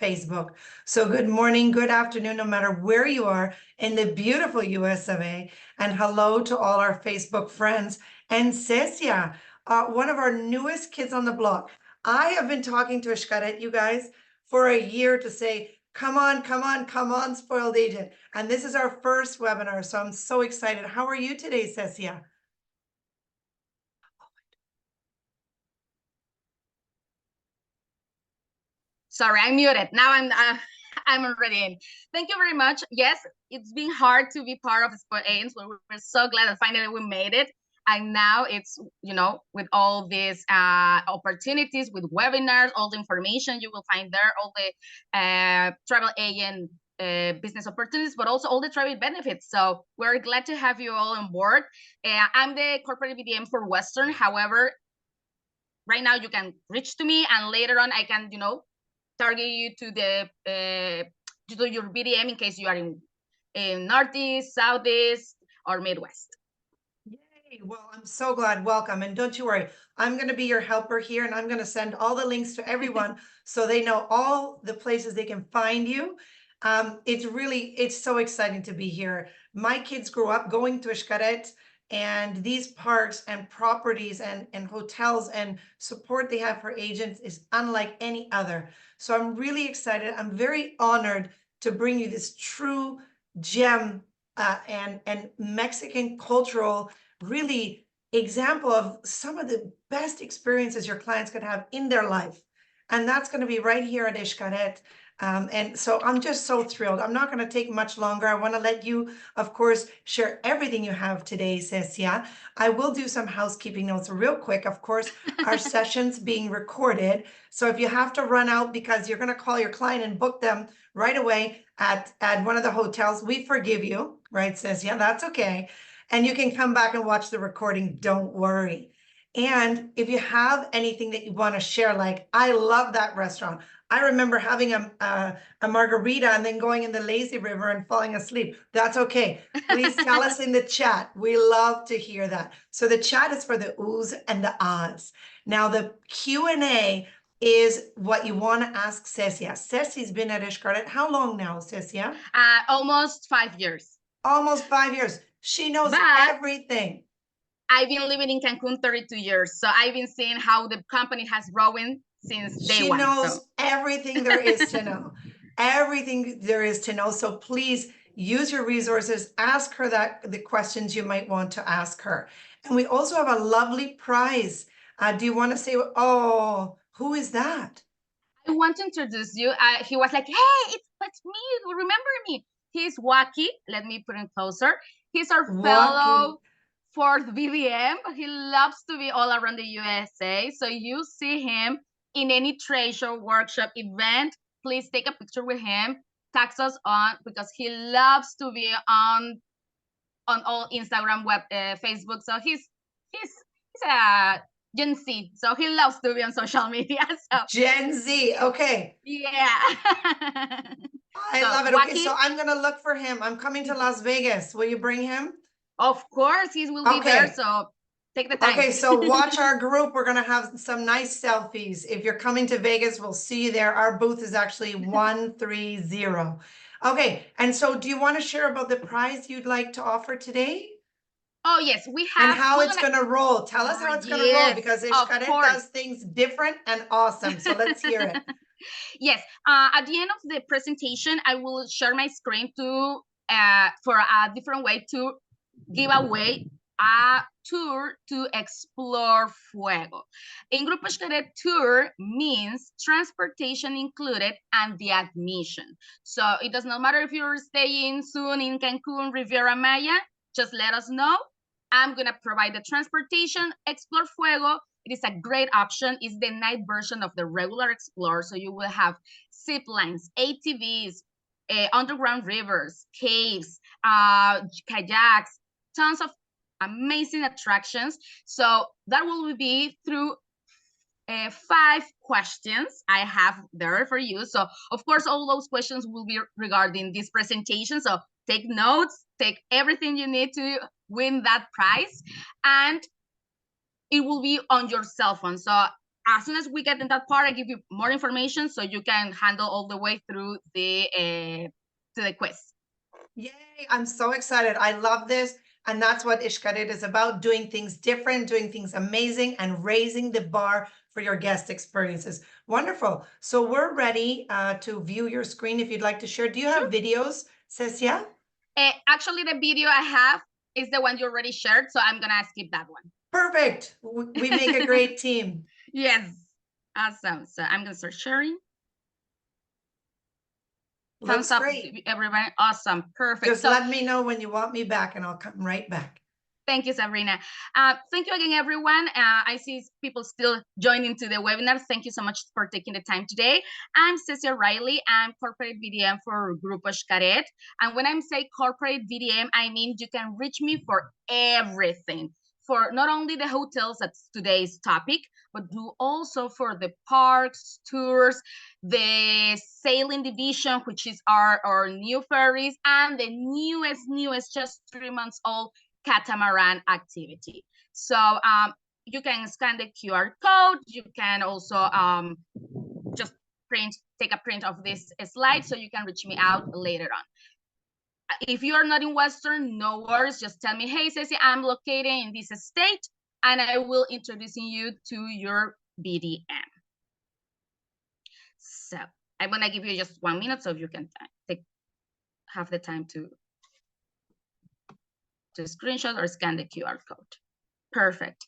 Facebook. So good morning, good afternoon, no matter where you are in the beautiful US of A. And hello to all our Facebook friends. And Cesia, one of our newest kids on the block. I have been talking to Xcaret, you guys, for a year to say, come on, come on, come on, spoiled agent. And this is our first webinar, so I'm so excited. How are you today, Cesia? Sorry, I'm muted. Now I'm already in. Thank you very much. Yes, it's been hard to be part of Spoiled Agents, but we're so glad that finally we made it. And now it's, with all these opportunities, with webinars, all the information you will find there, all the travel agent business opportunities, but also all the travel benefits. So we're glad to have you all on board. I'm the corporate BDM for Western. However, right now you can reach to me, and later on I can, target you to your BDM in case you are in Northeast, Southeast, or Midwest. Yay. Well, I'm so glad. Welcome. And don't you worry, I'm going to be your helper here, and I'm going to send all the links to everyone so they know all the places they can find you. It's so exciting to be here. My kids grew up going to Xcaret, and these parks and properties and hotels and support they have for agents is unlike any other. So I'm really excited. I'm very honored to bring you this true gem and Mexican cultural really example of some of the best experiences your clients could have in their life. And that's going to be right here at Xcaret. And so I'm just so thrilled. I'm not going to take much longer. I want to let you, of course, share everything you have today, Cesia. I will do some housekeeping notes real quick. Of course, our session's being recorded. So if you have to run out because you're going to call your client and book them right away at one of the hotels, we forgive you, right, Cesia? That's okay. And you can come back and watch the recording. Don't worry. And if you have anything that you want to share, like, I love that restaurant. I remember having a margarita and then going in the lazy river and falling asleep. That's okay. Please tell us in the chat. We love to hear that. So the chat is for the oohs and the ahs. Now the Q&A is what you want to ask Cesia. Cesia's been at Xcaret how long now, Cesia? Almost 5 years. Almost 5 years. She knows everything. I've been living in Cancun 32 years, so I've been seeing how the company has grown since day one. She knows everything there is to know. Everything there is to know. So please use your resources. Ask her the questions you might want to ask her. And we also have a lovely prize. Do you want to say, oh, who is that? I want to introduce you. He was like, hey, it's me. Remember me? He's Wacky. Let me put him closer. He's our fellow fourth BDM. He loves to be all around the USA. So you see him in any trade show, workshop, event, please take a picture with him. Tag us on, because he loves to be on all Instagram, Facebook. So he's a Gen Z, so he loves to be on social media. So Gen Z, okay. Yeah. I love it. Okay, so I'm gonna look for him. I'm coming to Las Vegas. Will you bring him? Of course, he will be there. So take the time. Okay, so watch our group. We're gonna have some nice selfies. If you're coming to Vegas, we'll see you there. Our booth is actually 130. Okay, and so do you want to share about the prize you'd like to offer today? Oh, yes, we have. And how it's going to roll. Tell us how it's going to roll, because Xcaret does things different and awesome. So let's hear it. Yes, at the end of the presentation, I will share my screen for a different way to give away a tour to explore Fuego. In Grupo Xcaret, tour means transportation included and the admission. So it does not matter if you're staying soon in Cancun, Riviera Maya, just let us know. I'm going to provide the transportation. Explore Fuego, it is a great option. It's the night version of the regular Explore. So you will have zip lines, ATVs, underground rivers, caves, kayaks, tons of amazing attractions. So that will be through 5 questions I have there for you. So of course, all those questions will be regarding this presentation. So take notes, take everything you need to win that prize, and it will be on your cell phone. So as soon as we get in that part, I give you more information so you can handle all the way through the to the quiz. Yay, I'm so excited. I love this. And that's what Xcaret is about, doing things different, doing things amazing, and raising the bar for your guest experiences. Wonderful. So we're ready to view your screen if you'd like to share. Do you have videos, Cecia? Actually, the video I have is the one you already shared, so I'm gonna skip that one. Perfect. We make a great team. Yes, awesome. So I'm gonna start sharing. Looks Thumbs up, great. everybody. Awesome, perfect. Just so let me know when you want me back and I'll come right back. Thank you, Sabrina. Thank you again, everyone. I see people still joining to the webinar. Thank you so much for taking the time today. I'm Cesia Riley. I'm Corporate BDM for Grupo Xcaret. And when I say Corporate BDM, I mean you can reach me for everything. For not only the hotels, that's today's topic, but also for the parks, tours, the sailing division, which is our new ferries, and the newest, just 3 months old, catamaran activity. So you can scan the QR code. You can also just take a print of this slide so you can reach me out later on. If you're not in Western, no worries. Just tell me, hey, Ceci, I'm located in this state, and I will introducing you to your BDM. So I'm gonna give you just 1 minute so you can have the time to screenshot or scan the QR code. Perfect.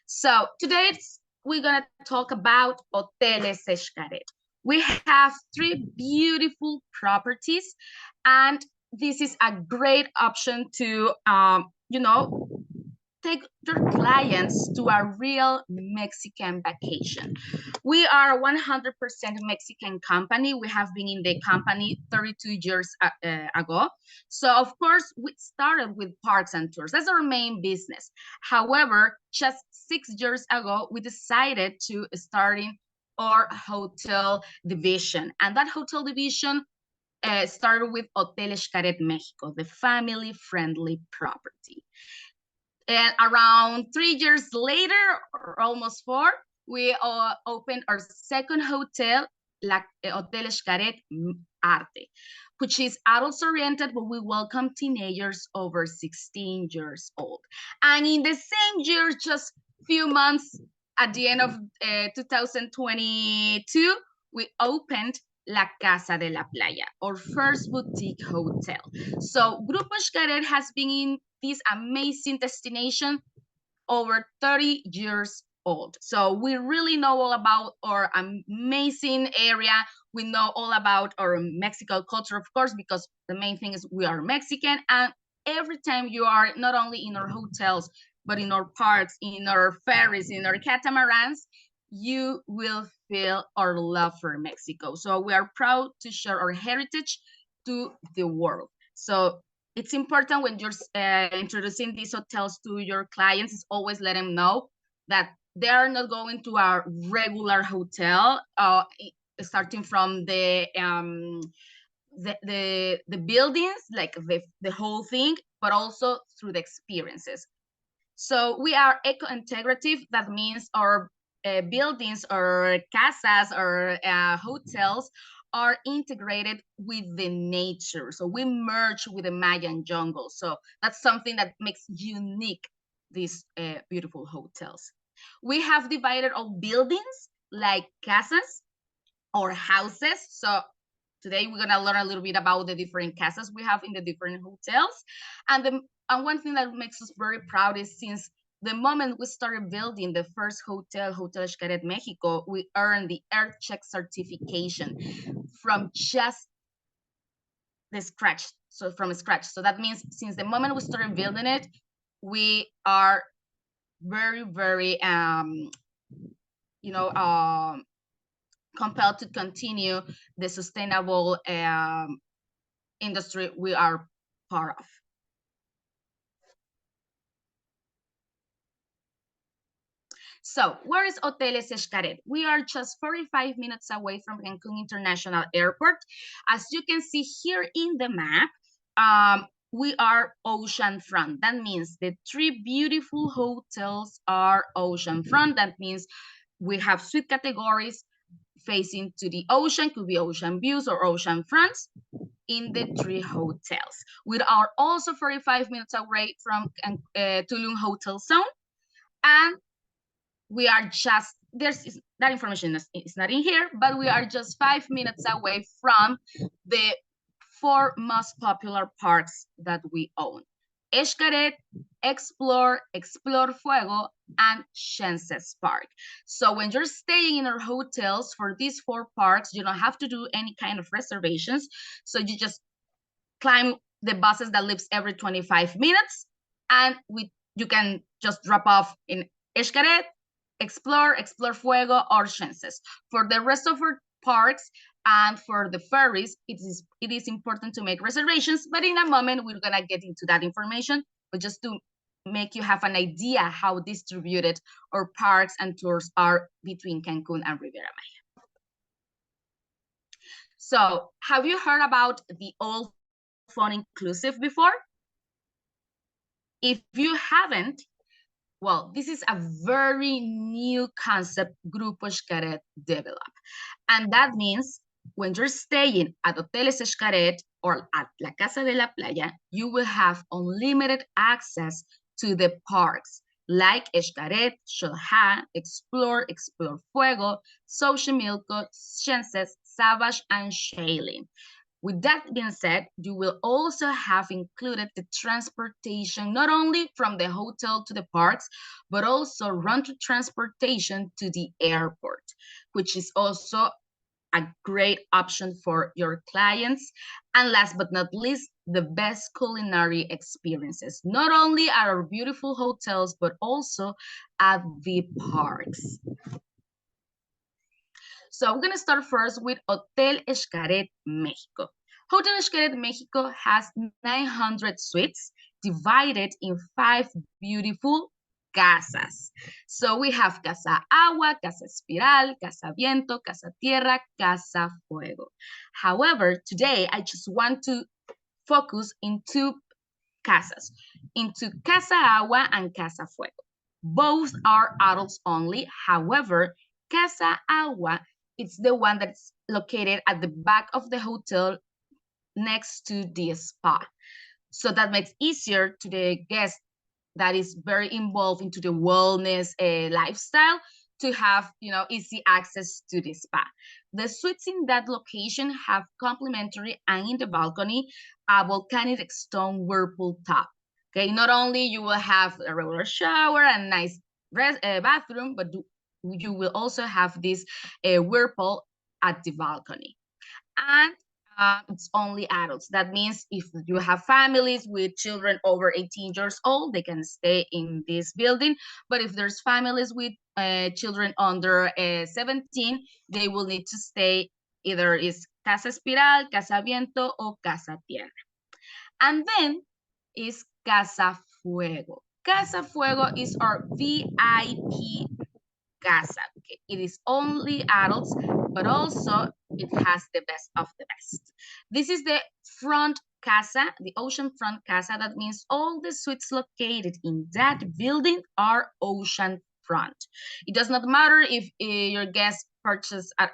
So today we're gonna talk about Hoteles Xcaret. We have 3 beautiful properties, and this is a great option to, take your clients to a real Mexican vacation. We are a 100% Mexican company. We have been in the company 32 years ago. So of course, we started with parks and tours. That's our main business. However, just 6 years ago, we decided to starting our hotel division. And that hotel division started with Hotel Xcaret Mexico, the family-friendly property. And around 3 years later, or almost 4, we opened our second hotel, Hotel Xcaret Arte, which is adults-oriented, but we welcome teenagers over 16 years old. And in the same year, just few months at the end of 2022, we opened La Casa de la Playa, our first boutique hotel. So Grupo Xcaret has been in this amazing destination over 30 years old. So we really know all about our amazing area. We know all about our Mexican culture, of course, because the main thing is we are Mexican. And every time you are not only in our hotels, but in our parks, in our ferries, in our catamarans, you will feel our love for Mexico. So we are proud to share our heritage to the world. So it's important when you're introducing these hotels to your clients, is always let them know that they are not going to a regular hotel, starting from the buildings, like the whole thing, but also through the experiences. So we are eco-integrative. That means our buildings or casas or hotels are integrated with the nature. So we merge with the Mayan jungle. So that's something that makes unique these beautiful hotels. We have divided our buildings like casas or houses. So today we're gonna learn a little bit about the different casas we have in the different hotels. And one thing that makes us very proud is since the moment we started building the first hotel, Hotel Xcaret Mexico, we earned the EarthCheck certification from just the scratch. So from scratch. So that means since the moment we started building it, we are very, very, compelled to continue the sustainable industry we are part of. So where is Hoteles Xcaret? We are just 45 minutes away from Cancun International Airport. As you can see here in the map, we are oceanfront. That means the 3 beautiful hotels are oceanfront. That means we have suite categories facing to the ocean, could be ocean views or ocean fronts in the 3 hotels. We are also 45 minutes away from Tulum Hotel Zone, and we are just, that information is not in here, but we are just 5 minutes away from the 4 most popular parks that we own: Xcaret, Explore, Explore Fuego, and Shenses Park. So when you're staying in our hotels for these 4 parks, you don't have to do any kind of reservations. So you just climb the buses that leaves every 25 minutes, and you can just drop off in Xcaret, Explore, Explore Fuego, or Shenses. For the rest of our parks and for the ferries, it is important to make reservations, but in a moment, we're gonna get into that information, but just to make you have an idea how distributed our parks and tours are between Cancun and Riviera Maya. So have you heard about the all fun inclusive before? If you haven't, well, this is a very new concept Grupo Xcaret developed. And that means when you're staying at Hotel Xcaret or at La Casa de la Playa, you will have unlimited access to the parks like Xcaret, Xolha, Explore, Explore Fuego, Xochimilco, Shenses, Savage, and Shailin. With that being said, you will also have included the transportation, not only from the hotel to the parks, but also rental transportation to the airport, which is also a great option for your clients. And last but not least, the best culinary experiences, not only at our beautiful hotels, but also at the parks. So we're gonna start first with Hotel Xcaret Mexico. Hotel Xcaret Mexico has 900 suites divided in 5 beautiful casas. So we have Casa Agua, Casa Espiral, Casa Viento, Casa Tierra, Casa Fuego. However, today I just want to focus in 2 casas, into Casa Agua and Casa Fuego. Both are adults only. However, Casa Agua, it's the one that's located at the back of the hotel next to the spa. So that makes easier to the guest that is very involved into the wellness lifestyle to have, easy access to the spa. The suites in that location have complimentary, and in the balcony, a volcanic stone whirlpool tub. Okay, not only you will have a regular shower and nice bathroom, but you will also have this whirlpool at the balcony. And it's only adults. That means if you have families with children over 18 years old, they can stay in this building. But if there's families with children under 17, they will need to stay either is Casa Espiral, Casa Viento, or Casa Tierra. And then is Casa Fuego. Casa Fuego is our VIP casa. Okay. It is only adults, but also it has the best of the best. This is the front casa, the ocean front casa. That means all the suites located in that building are ocean front. It does not matter if your guests purchase I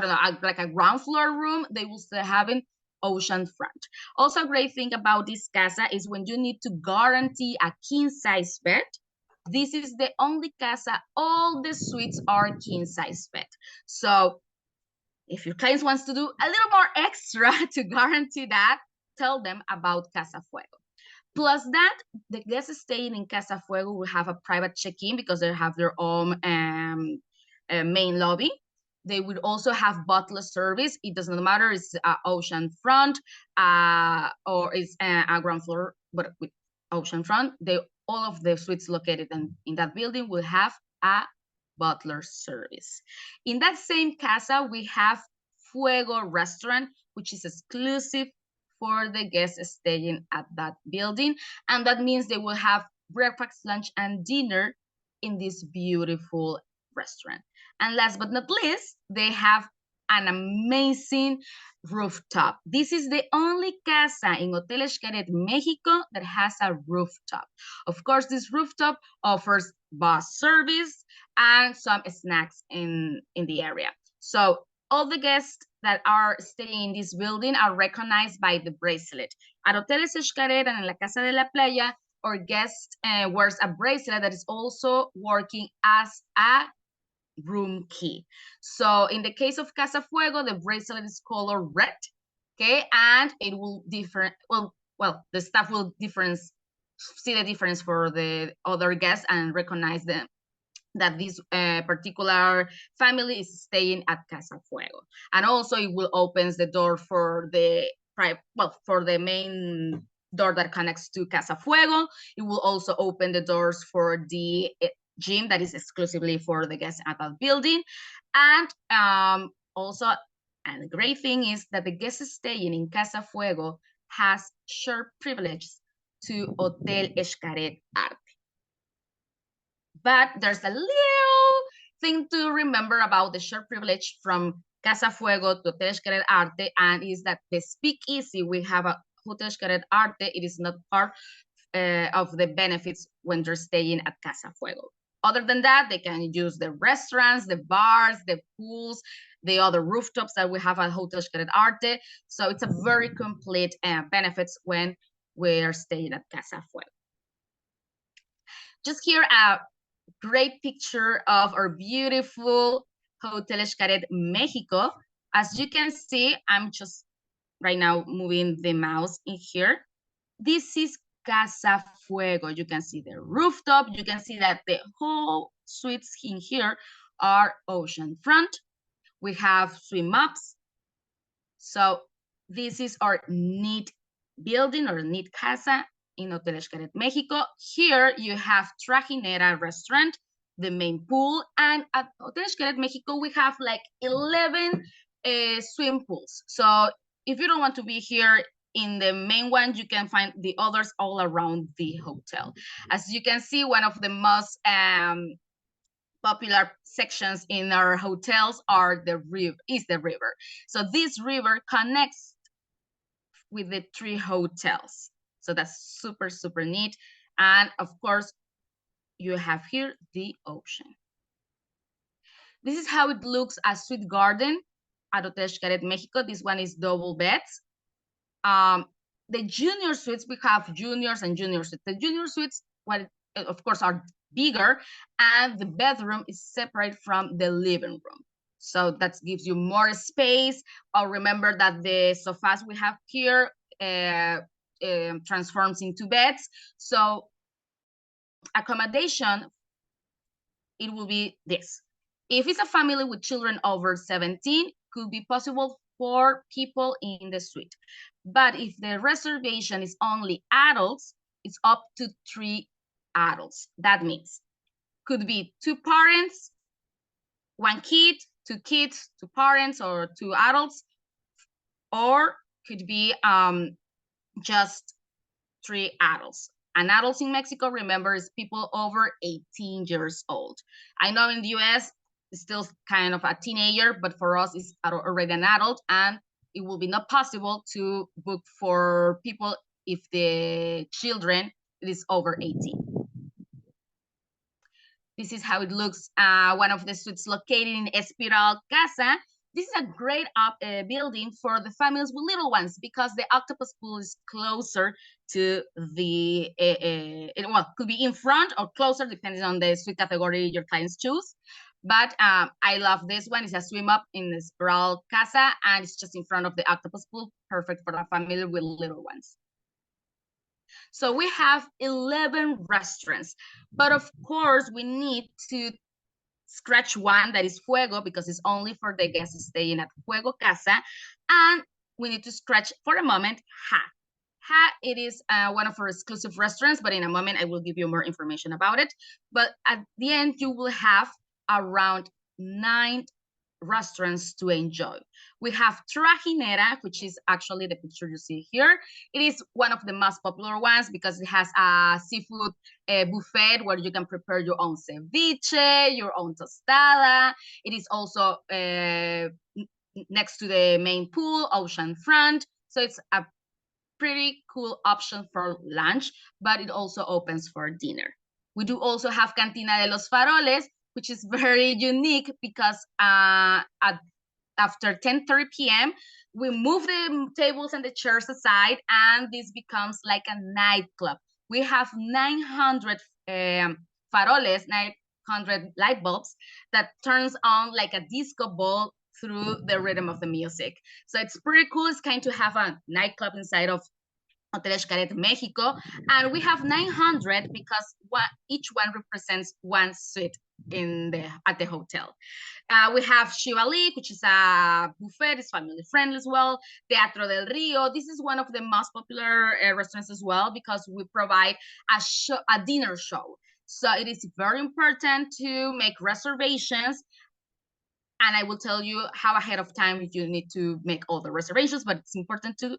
don't know, like a ground floor room, they will still have an ocean front. Also, a great thing about this casa is when you need to guarantee a king size bed, this is the only casa, all the suites are king size bed. So if your clients wants to do a little more extra to guarantee that, tell them about Casa Fuego. Plus that, the guests staying in Casa Fuego will have a private check-in because they have their own main lobby. They would also have butler service. It doesn't matter, it's ocean front or it's a ground floor, but with ocean front, all of the suites located in that building will have a butler service. In that same casa, we have Fuego Restaurant, which is exclusive for the guests staying at that building. And that means they will have breakfast, lunch, and dinner in this beautiful restaurant. And last but not least, they have an amazing rooftop. This is the only casa in Hotel Xcaret Mexico that has a rooftop. Of course, this rooftop offers bus service, and some snacks in the area. So all the guests that are staying in this building are recognized by the bracelet. At Hotel Xcaret and in la Casa de la Playa, our guest wears a bracelet that is also working as a room key. So in the case of Casa Fuego, the bracelet is color red, okay, and it will different. Well, the staff will see the difference for the other guests and recognize them that this particular family is staying at Casa Fuego. And also it will opens the door for the for the main door that connects to Casa Fuego. It will also open the doors for the gym that is exclusively for the guests at that building. And also, and the great thing is that the guests staying in Casa Fuego has shared privilege to Hotel Xcaret Arte. But there's a little thing to remember about the shared privilege from Casa Fuego to Hotel Xcaret Arte, and is that the speakeasy we have at Hotel Xcaret Arte, it is not part of the benefits when they're staying at Casa Fuego. Other than that, they can use the restaurants, the bars, the pools, the other rooftops that we have at Hotel Xcaret Arte. So it's a very complete benefits when we are staying at Casa Fuego. Just here a great picture of our beautiful Hotel Xcaret Mexico. As you can see, I'm just right now moving the mouse in here. This is Casa Fuego. You can see the rooftop. You can see that the whole suites in here are ocean front. We have swim ups. So this is our neat building or neat casa in Hotel Xcaret Mexico. Here you have Trajinera restaurant, the main pool, and at Hotel Xcaret Mexico we have like 11 swim pools. So if you don't want to be here in the main one, you can find the others all around the hotel. As you can see, one of the most popular sections in our hotels are the river. So this river connects with the 3 hotels. So that's super, super neat. And of course, you have here the ocean. This is how it looks as Sweet Garden at Hotel Xcaret Mexico. This one is double beds. The junior suites, we have juniors and junior suites. The junior suites, well, of course, are bigger, and the bedroom is separate from the living room. So that gives you more space. Remember that the sofas we have here transforms into beds. So accommodation, it will be this. If it's a family with children over 17, could be possible 4 people in the suite. But if the reservation is only adults, it's up to 3 adults. That means could be 2 parents, 1 kid, 2 kids, 2 parents, or 2 adults, or could be just 3 adults. And adults in Mexico, remember, is people over 18 years old. I know in the US, it's still kind of a teenager, but for us, it's already an adult, and it will be not possible to book for people if the children is over 18. This is how it looks. One of the suites located in Espiral Casa. This is a great building for the families with little ones because the octopus pool is closer to the, well, could be in front or closer depending on the suite category your clients choose. But I love this one. It's a swim up in the Espiral Casa, and it's just in front of the octopus pool, perfect for a family with little ones. So we have 11 restaurants, but of course we need to scratch one that is Fuego because it's only for the guests staying at Fuego Casa, and we need to scratch for a moment Ha. Ha, it is one of our exclusive restaurants, but in a moment I will give you more information about it. But at the end, you will have around 9 restaurants to enjoy. We have Trajinera, which is actually the picture you see here. It is one of the most popular ones because it has a seafood buffet where you can prepare your own ceviche, your own tostada. It is also next to the main pool, ocean front. So it's a pretty cool option for lunch, but it also opens for dinner. We do also have Cantina de los Faroles, which is very unique because after 10:30 p.m., we move the tables and the chairs aside, and this becomes like a nightclub. We have 900 faroles, 900 light bulbs that turns on like a disco ball through the rhythm of the music. So it's pretty cool. It's kind to have a nightclub inside of Hotel Xcaret Mexico, and we have 900 because each one represents one suite at the hotel. We have Shivali, which is a buffet, it's family friendly as well. Teatro del Rio, this is one of the most popular restaurants as well because we provide a dinner show. So it is very important to make reservations. And I will tell you how ahead of time you need to make all the reservations, but it's important to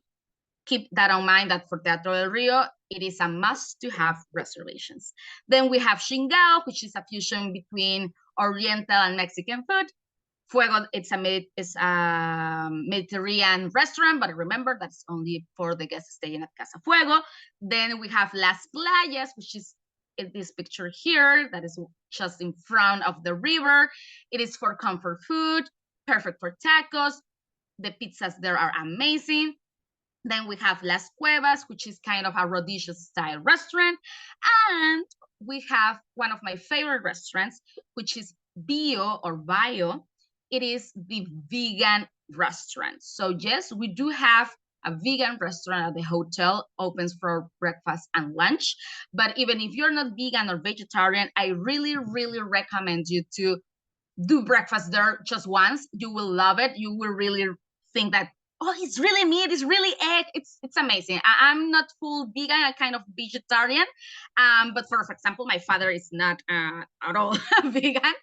keep that in mind that for Teatro del Rio, it is a must to have reservations. Then we have Xingao, which is a fusion between Oriental and Mexican food. Fuego, it's a Mediterranean restaurant, but remember that's only for the guests staying at Casa Fuego. Then we have Las Playas, which is in this picture here, that is just in front of the river. It is for comfort food, perfect for tacos. The pizzas there are amazing. Then we have Las Cuevas, which is kind of a Rhodesian style restaurant. And we have one of my favorite restaurants, which is Bio or Bio. It is the vegan restaurant. So yes, we do have a vegan restaurant at the hotel, opens for breakfast and lunch. But even if you're not vegan or vegetarian, I really, really recommend you to do breakfast there just once. You will love it. You will really think that, oh, it's really meat, it's really egg. It's amazing. I'm not full vegan, I'm kind of vegetarian. But for example, my father is not at all vegan,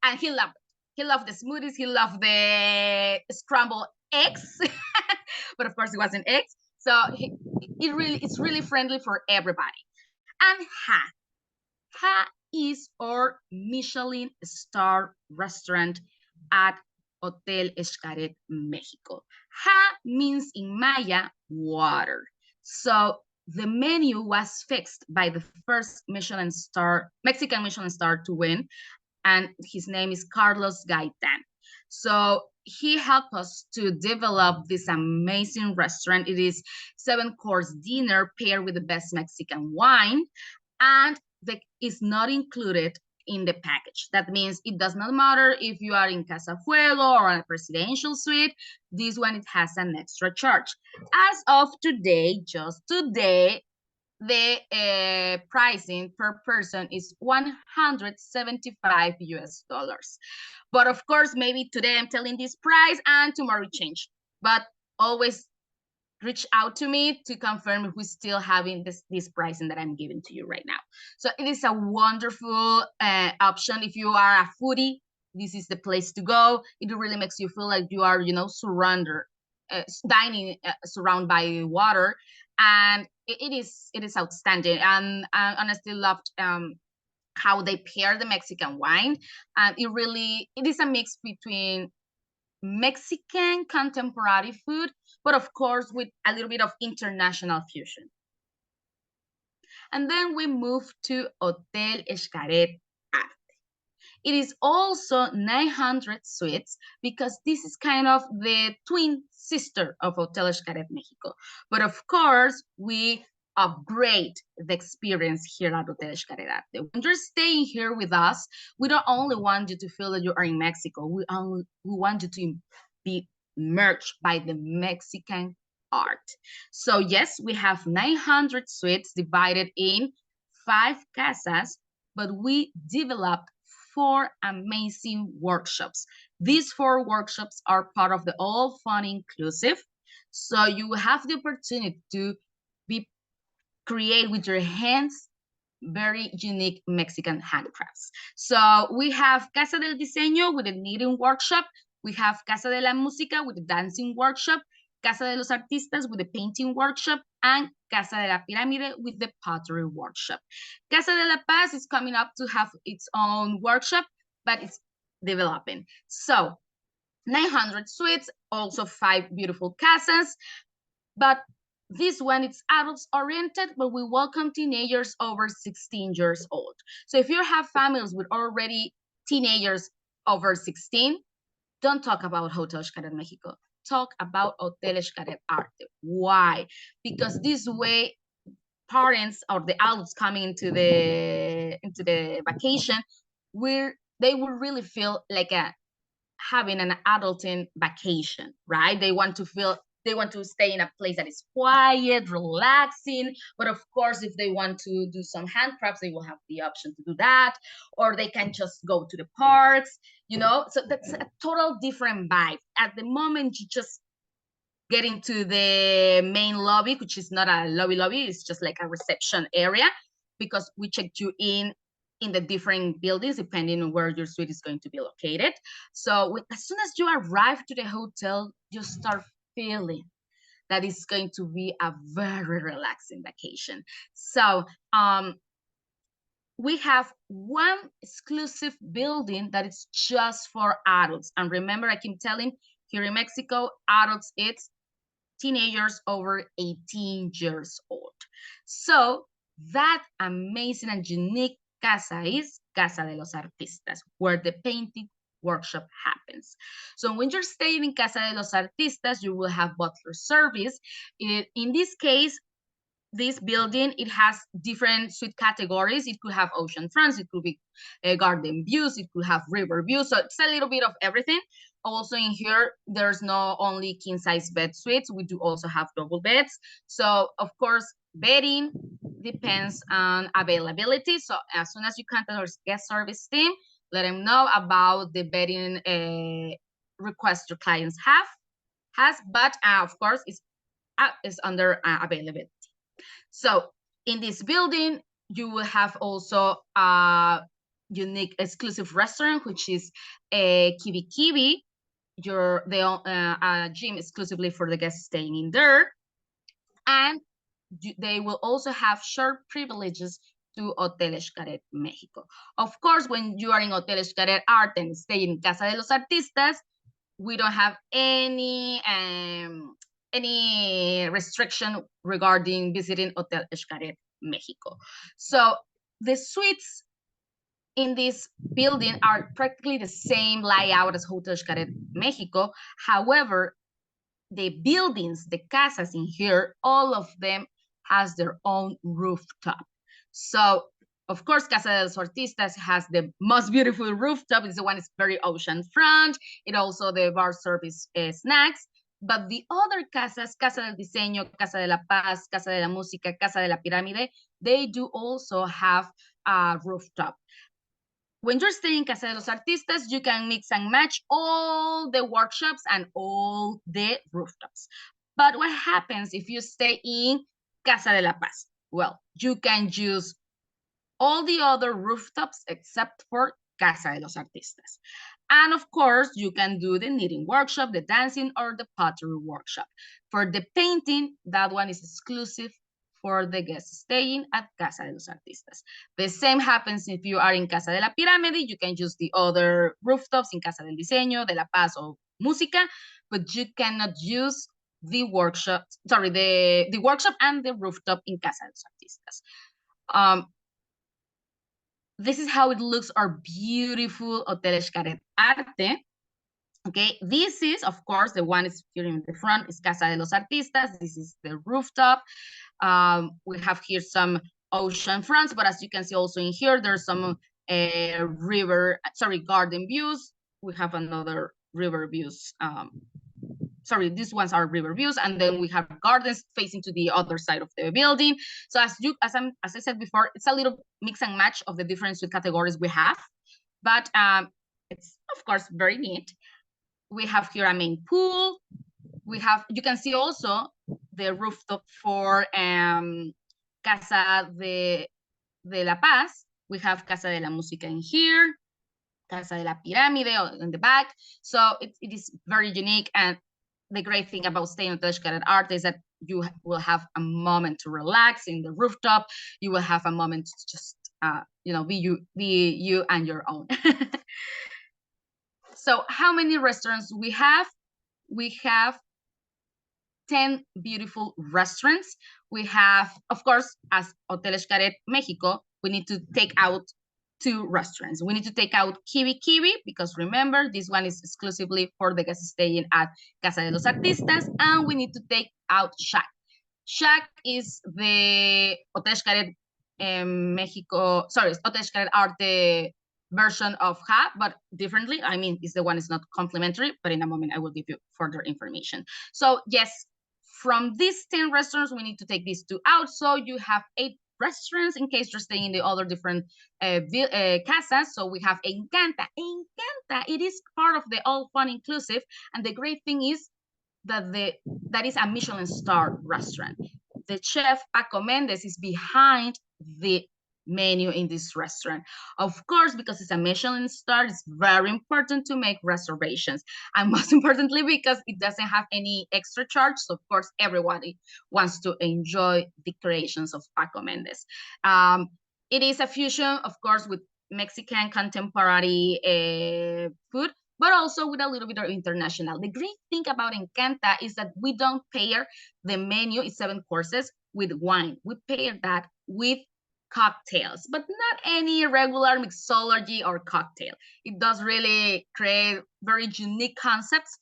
and he loved it. He loved the smoothies, he loved the scrambled eggs, but of course it wasn't eggs. So it's really friendly for everybody. And Ha is our Michelin star restaurant at Hotel Xcaret Mexico. Ha means in Maya, water. So the menu was fixed by the first Mexican Michelin star to win, and his name is Carlos Gaitan. So he helped us to develop this amazing restaurant. It is 7-course dinner paired with the best Mexican wine, and is not included in the package. That means it does not matter if you are in Casa Fuego or a presidential suite. This one, it has an extra charge. As of today, just today, the pricing per person is $175 US. But of course, maybe today I'm telling this price and tomorrow it change. But always reach out to me to confirm who's still having this pricing that I'm giving to you right now. So it is a wonderful option. If you are a foodie, this is the place to go. It really makes you feel like you are, dining surrounded by water, and it is outstanding. And I honestly loved how they pair the Mexican wine, and it is a mix between Mexican contemporary food, but of course with a little bit of international fusion. And then we move to Hotel Xcaret Arte. It is also 900 suites because this is kind of the twin sister of Hotel Xcaret Mexico. But of course, we upgrade the experience here at Hotel Xcaret Arte. When you're staying here with us, we don't only want you to feel that you are in Mexico. We want you to be merged by the Mexican art. So yes, we have 900 suites divided in 5 casas, but we developed 4 amazing workshops. These 4 workshops are part of the All Fun Inclusive. So you have the opportunity to create with your hands very unique Mexican handicrafts. So we have Casa del Diseño with a knitting workshop. We have Casa de la Música with a dancing workshop, Casa de los Artistas with a painting workshop, and Casa de la Pirámide with the pottery workshop. Casa de la Paz is coming up to have its own workshop, but it's developing. So 900 suites, also 5 beautiful casas, but This one, it's adults oriented, but we welcome teenagers over 16 years old. So if you have families with already teenagers over 16, don't talk about Hotel Xcaret Mexico. Talk about Hotel Xcaret Arte. Why? Because this way, parents or the adults coming into the vacation, they will really feel like having an adulting vacation, right? They want to stay in a place that is quiet, relaxing. But of course, if they want to do some handcrafts, they will have the option to do that, or they can just go to the parks, So that's a total different vibe. At the moment, you just get into the main lobby, which is not a lobby, it's just like a reception area, because we checked you in the different buildings depending on where your suite is going to be located. So as soon as you arrive to the hotel, you start feeling that it's going to be a very relaxing vacation. So we have one exclusive building that is just for adults. And remember, I keep telling, here in Mexico, adults, it's teenagers over 18 years old. So that amazing and unique casa is Casa de los Artistas, where the painting workshop happens. So when you're staying in Casa de los Artistas, you will have butler service. In this case, this building, it has different suite categories. It could have ocean fronts, it could be garden views, it could have river views. So it's a little bit of everything. Also in here, there's not only king size bed suites, we do also have double beds. So of course, bedding depends on availability. So as soon as you contact our guest service team, let them know about the bedding request your clients has, but of course, it's under availability. So in this building, you will have also a unique exclusive restaurant, which is a Kibi Kibi, a gym exclusively for the guests staying in there. And they will also have shared privileges to Hotel Xcaret Mexico. Of course, when you are in Hotel Xcaret Arte and stay in Casa de los Artistas, we don't have any restriction regarding visiting Hotel Xcaret Mexico. So the suites in this building are practically the same layout as Hotel Xcaret Mexico. However, the buildings, the casas in here, all of them has their own rooftop. So of course, Casa de los Artistas has the most beautiful rooftop. It's the one that's very ocean front. It also the bar service snacks. But the other casas, Casa del Diseño, Casa de la Paz, Casa de la Música, Casa de la Pirámide, they do also have a rooftop. When you're staying in Casa de los Artistas, you can mix and match all the workshops and all the rooftops. But what happens if you stay in Casa de la Paz? Well, you can use all the other rooftops except for Casa de los Artistas. And of course, you can do the knitting workshop, the dancing, or the pottery workshop. For the painting, that one is exclusive for the guests staying at Casa de los Artistas. The same happens if you are in Casa de la Pirámide. You can use the other rooftops in Casa del Diseño, de la Paz, or Música, but you cannot use the workshop, the workshop and the rooftop in Casa de los Artistas. This is how it looks, our beautiful Hotel Xcaret Arte. Okay, this is, of course, the one is here in the front, is Casa de los Artistas. This is the rooftop. We have here some ocean fronts, but as you can see also in here, there's some garden views. We have another river views. These ones are river views, and then we have gardens facing to the other side of the building. So as I said before, it's a little mix and match of the different suite categories we have, but it's of course very neat. We have here a main pool. You can see also the rooftop for Casa de la Paz. We have Casa de la Música in here, Casa de la Pirámide in the back. So it is very unique, and the great thing about staying at Xcaret Arte is that you will have a moment to relax in the rooftop. You will have a moment to just, be you and your own. So how many restaurants we have? We have 10 beautiful restaurants. We have, of course, as Hotel Xcaret Mexico, we need to take out 2 restaurants. We need to take out Kiwi Kiwi, because remember, this one is exclusively for the guests staying at Casa de los Artistas, and we need to take out Shack. Shack is the Hotel Xcaret Mexico, sorry, Hotel Xcaret Arte version of Ha, but differently. I mean, it's the one is not complimentary, but in a moment I will give you further information. So yes, from these 10 restaurants, we need to take these 2 out. So you have 8 restaurants in case you're staying in the other different casas. So we have Encanta. Encanta, it is part of the all fun inclusive. And the great thing is that is a Michelin star restaurant. The chef Paco Mendez is behind the menu in this restaurant. Of course, because it's a Michelin star, it's very important to make reservations. And most importantly, because it doesn't have any extra charge. So of course, everybody wants to enjoy the creations of Paco Mendez. It is a fusion, of course, with Mexican contemporary food, but also with a little bit of international. The great thing about Encanta is that we don't pair the menu, it's 7 courses, with wine. We pair that with cocktails, but not any regular mixology or cocktail. It does really create very unique concepts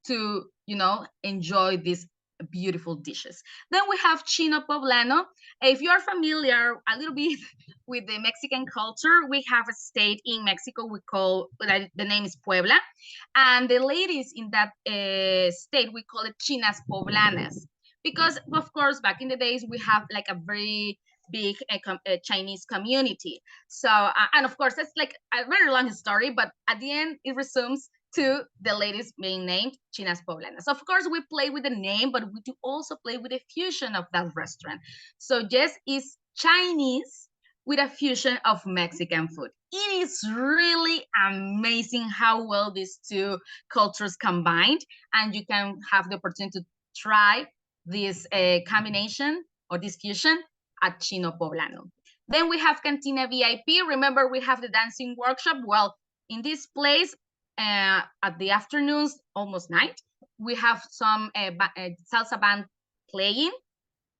to, you know, enjoy these beautiful dishes. Then we have Chino Poblano. If you are familiar a little bit with the Mexican culture, we have a state in Mexico we call, the name is Puebla, and the ladies in that state, we call it Chinas Poblanas, because of course back in the days we have like a very big Chinese community. So and of course it's like a very long story, but at the end it resumes to the ladies being named Chinas Poblanas. Of course, we play with the name, but we do also play with the fusion of that restaurant. So yes, it's Chinese with a fusion of Mexican food. It is really amazing how well these 2 cultures combined, and you can have the opportunity to try this combination or this fusion at Chino Poblano. Then we have Cantina VIP. Remember, we have the dancing workshop. Well, in this place, at the afternoons, almost night, we have some salsa band playing,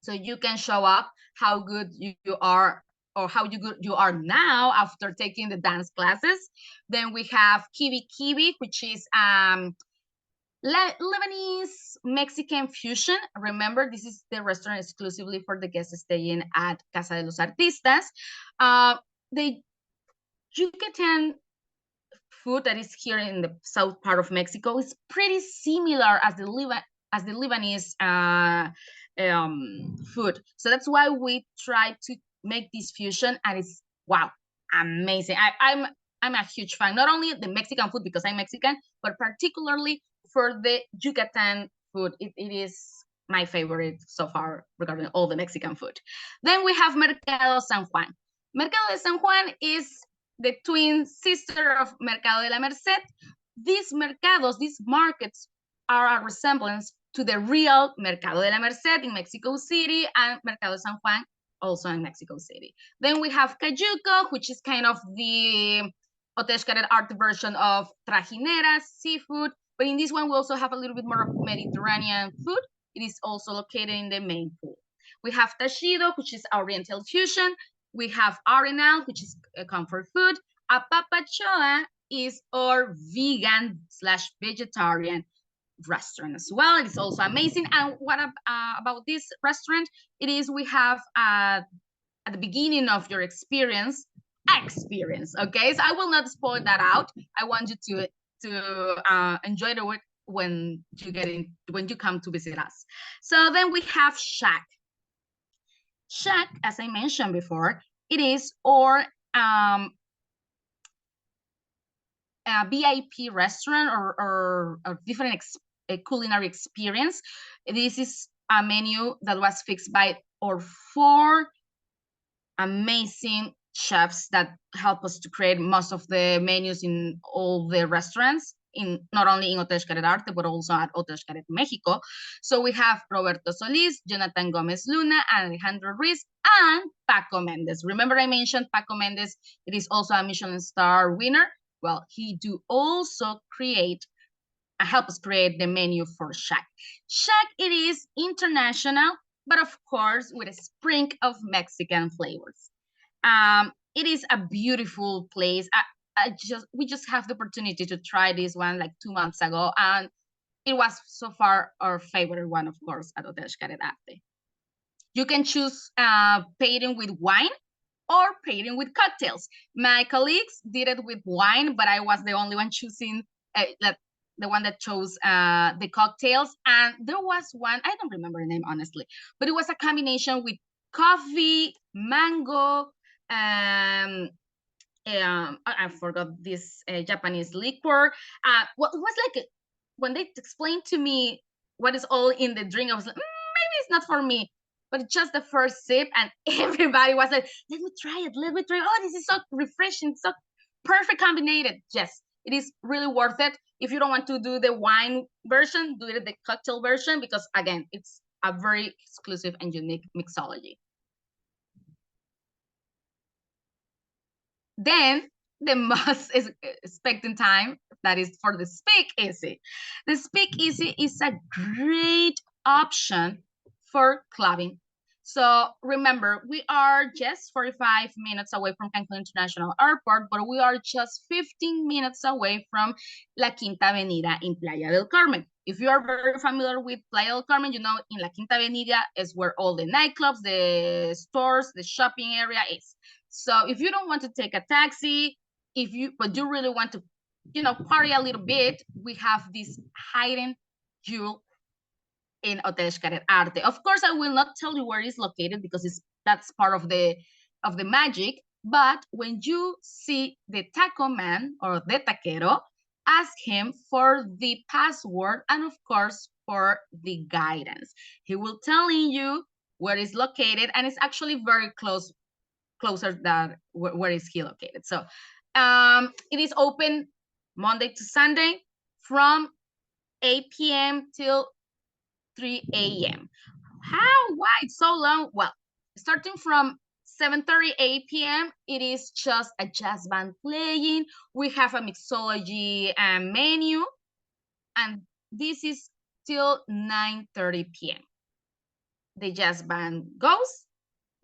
so you can show up how good you are, or how good you are now after taking the dance classes. Then we have Kiwi Kiwi, which is Lebanese Mexican fusion. Remember, this is the restaurant exclusively for the guests staying at Casa de los Artistas. The Yucatan food that is here in the south part of Mexico is pretty similar as the Lebanese food. So that's why we try to make this fusion, and it's wow, amazing. I'm a huge fan, not only the Mexican food because I'm Mexican, but particularly for the Yucatan food. It is my favorite so far regarding all the Mexican food. Then we have Mercado San Juan. Mercado de San Juan is the twin sister of Mercado de la Merced. These mercados, these markets, are a resemblance to the real Mercado de la Merced in Mexico City and Mercado San Juan also in Mexico City. Then we have Cayuco, which is kind of the Hotel Xcaret Arte version of Trajinera, seafood. But in this one, we also have a little bit more of Mediterranean food. It is also located in the main pool. We have Tashido, which is Oriental fusion. We have Arenal, which is a comfort food. Apapachoa is our vegan/vegetarian restaurant as well. It is also amazing. And what about this restaurant? It is we have at the beginning of your experience, okay? So I will not spoil that out. I want you to enjoy the work when you come to visit us. So then we have Shack. Shack, as I mentioned before, it is our a VIP restaurant or different culinary experience. This is a menu that was fixed by our 4 amazing chefs that help us to create most of the menus in all the restaurants, not only in Hotel Xcaret Arte, but also at Hotel Xcaret Mexico. So we have Roberto Solis, Jonathan Gomez Luna, Alejandro Ruiz, and Paco Mendez. Remember I mentioned Paco Mendez, it is also a Michelin star winner. Well, he do also create help us create the menu for Shack. Shack, it is international, but of course with a sprinkle of Mexican flavors. It is a beautiful place. We just have the opportunity to try this one like 2 months ago, and it was so far our favorite one, of course, at Hotel Xcaret Arte. You can choose pairing with wine or pairing with cocktails. My colleagues did it with wine, but I was the only one choosing the one that chose the cocktails. And there was one, I don't remember the name, honestly, but it was a combination with coffee, mango, I forgot this Japanese liquor. What it was like when they explained to me what is all in the drink, I was like, maybe it's not for me. But just the first sip, and everybody was like, let me try it, let me try it. Oh, this is so refreshing, so perfect combined. Yes, it is really worth it. If you don't want to do the wine version, do it the cocktail version, because again, it's a very exclusive and unique mixology. Then the most expecting time, that is for the speakeasy. The speakeasy is a great option for clubbing. So remember, we are just 45 minutes away from Cancun International Airport, but we are just 15 minutes away from La Quinta Avenida in Playa del Carmen. If you are very familiar with Playa del Carmen, you know in La Quinta Avenida is where all the nightclubs, the stores, the shopping area is. So if you don't want to take a taxi, but you really want to, party a little bit, we have this hidden jewel in Hotel Xcaret Arte. Of course, I will not tell you where it's located because that's part of the magic. But when you see the taco man or the taquero, ask him for the password and of course for the guidance. He will telling you where it's located, and it's actually very closer than where is he located. So it is open Monday to Sunday from 8 p.m. till 3 a.m. Why it's so long? Well, starting from 7:30 8 p.m. it is just a jazz band playing. We have a mixology menu, and this is till 9:30 p.m. The jazz band goes.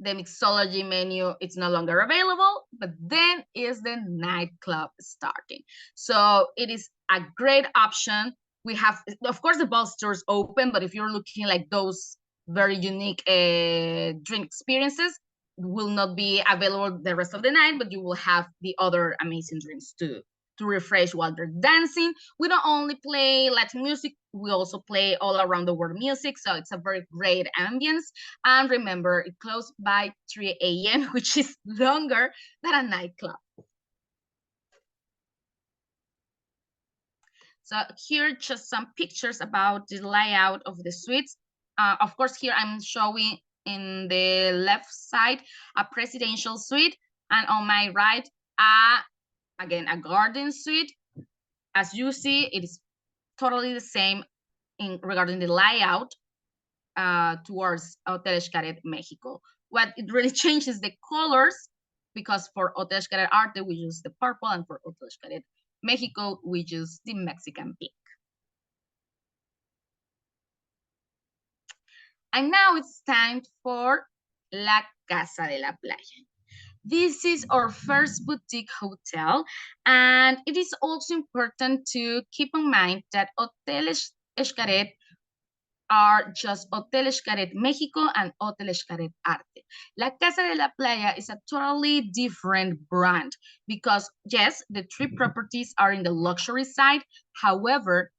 The mixology menu, it's no longer available, but then is the nightclub starting. So it is a great option. We have, of course, the ball stores open, but if you're looking like those very unique drink experiences, will not be available the rest of the night, but you will have the other amazing drinks to refresh while they're dancing. We don't only play Latin music, we also play all around the world music, so it's a very great ambience. And remember, it closed by 3 a.m., which is longer than a nightclub. So here, just some pictures about the layout of the suites. Of course, here I'm showing in the left side a presidential suite, and on my right, again, a garden suite. As you see, it is totally the same regarding the layout towards Hotel Xcaret Mexico. What it really changes the colors, because for Hotel Xcaret Arte, we use the purple, and for Hotel Xcaret Mexico, we use the Mexican pink. And now it's time for La Casa de la Playa. This is our first boutique hotel, and it is also important to keep in mind that Hotel Xcaret are just Hotel Xcaret Mexico and Hotel Xcaret Arte. La Casa de la Playa is a totally different brand because, yes, the three properties are in the luxury side. However,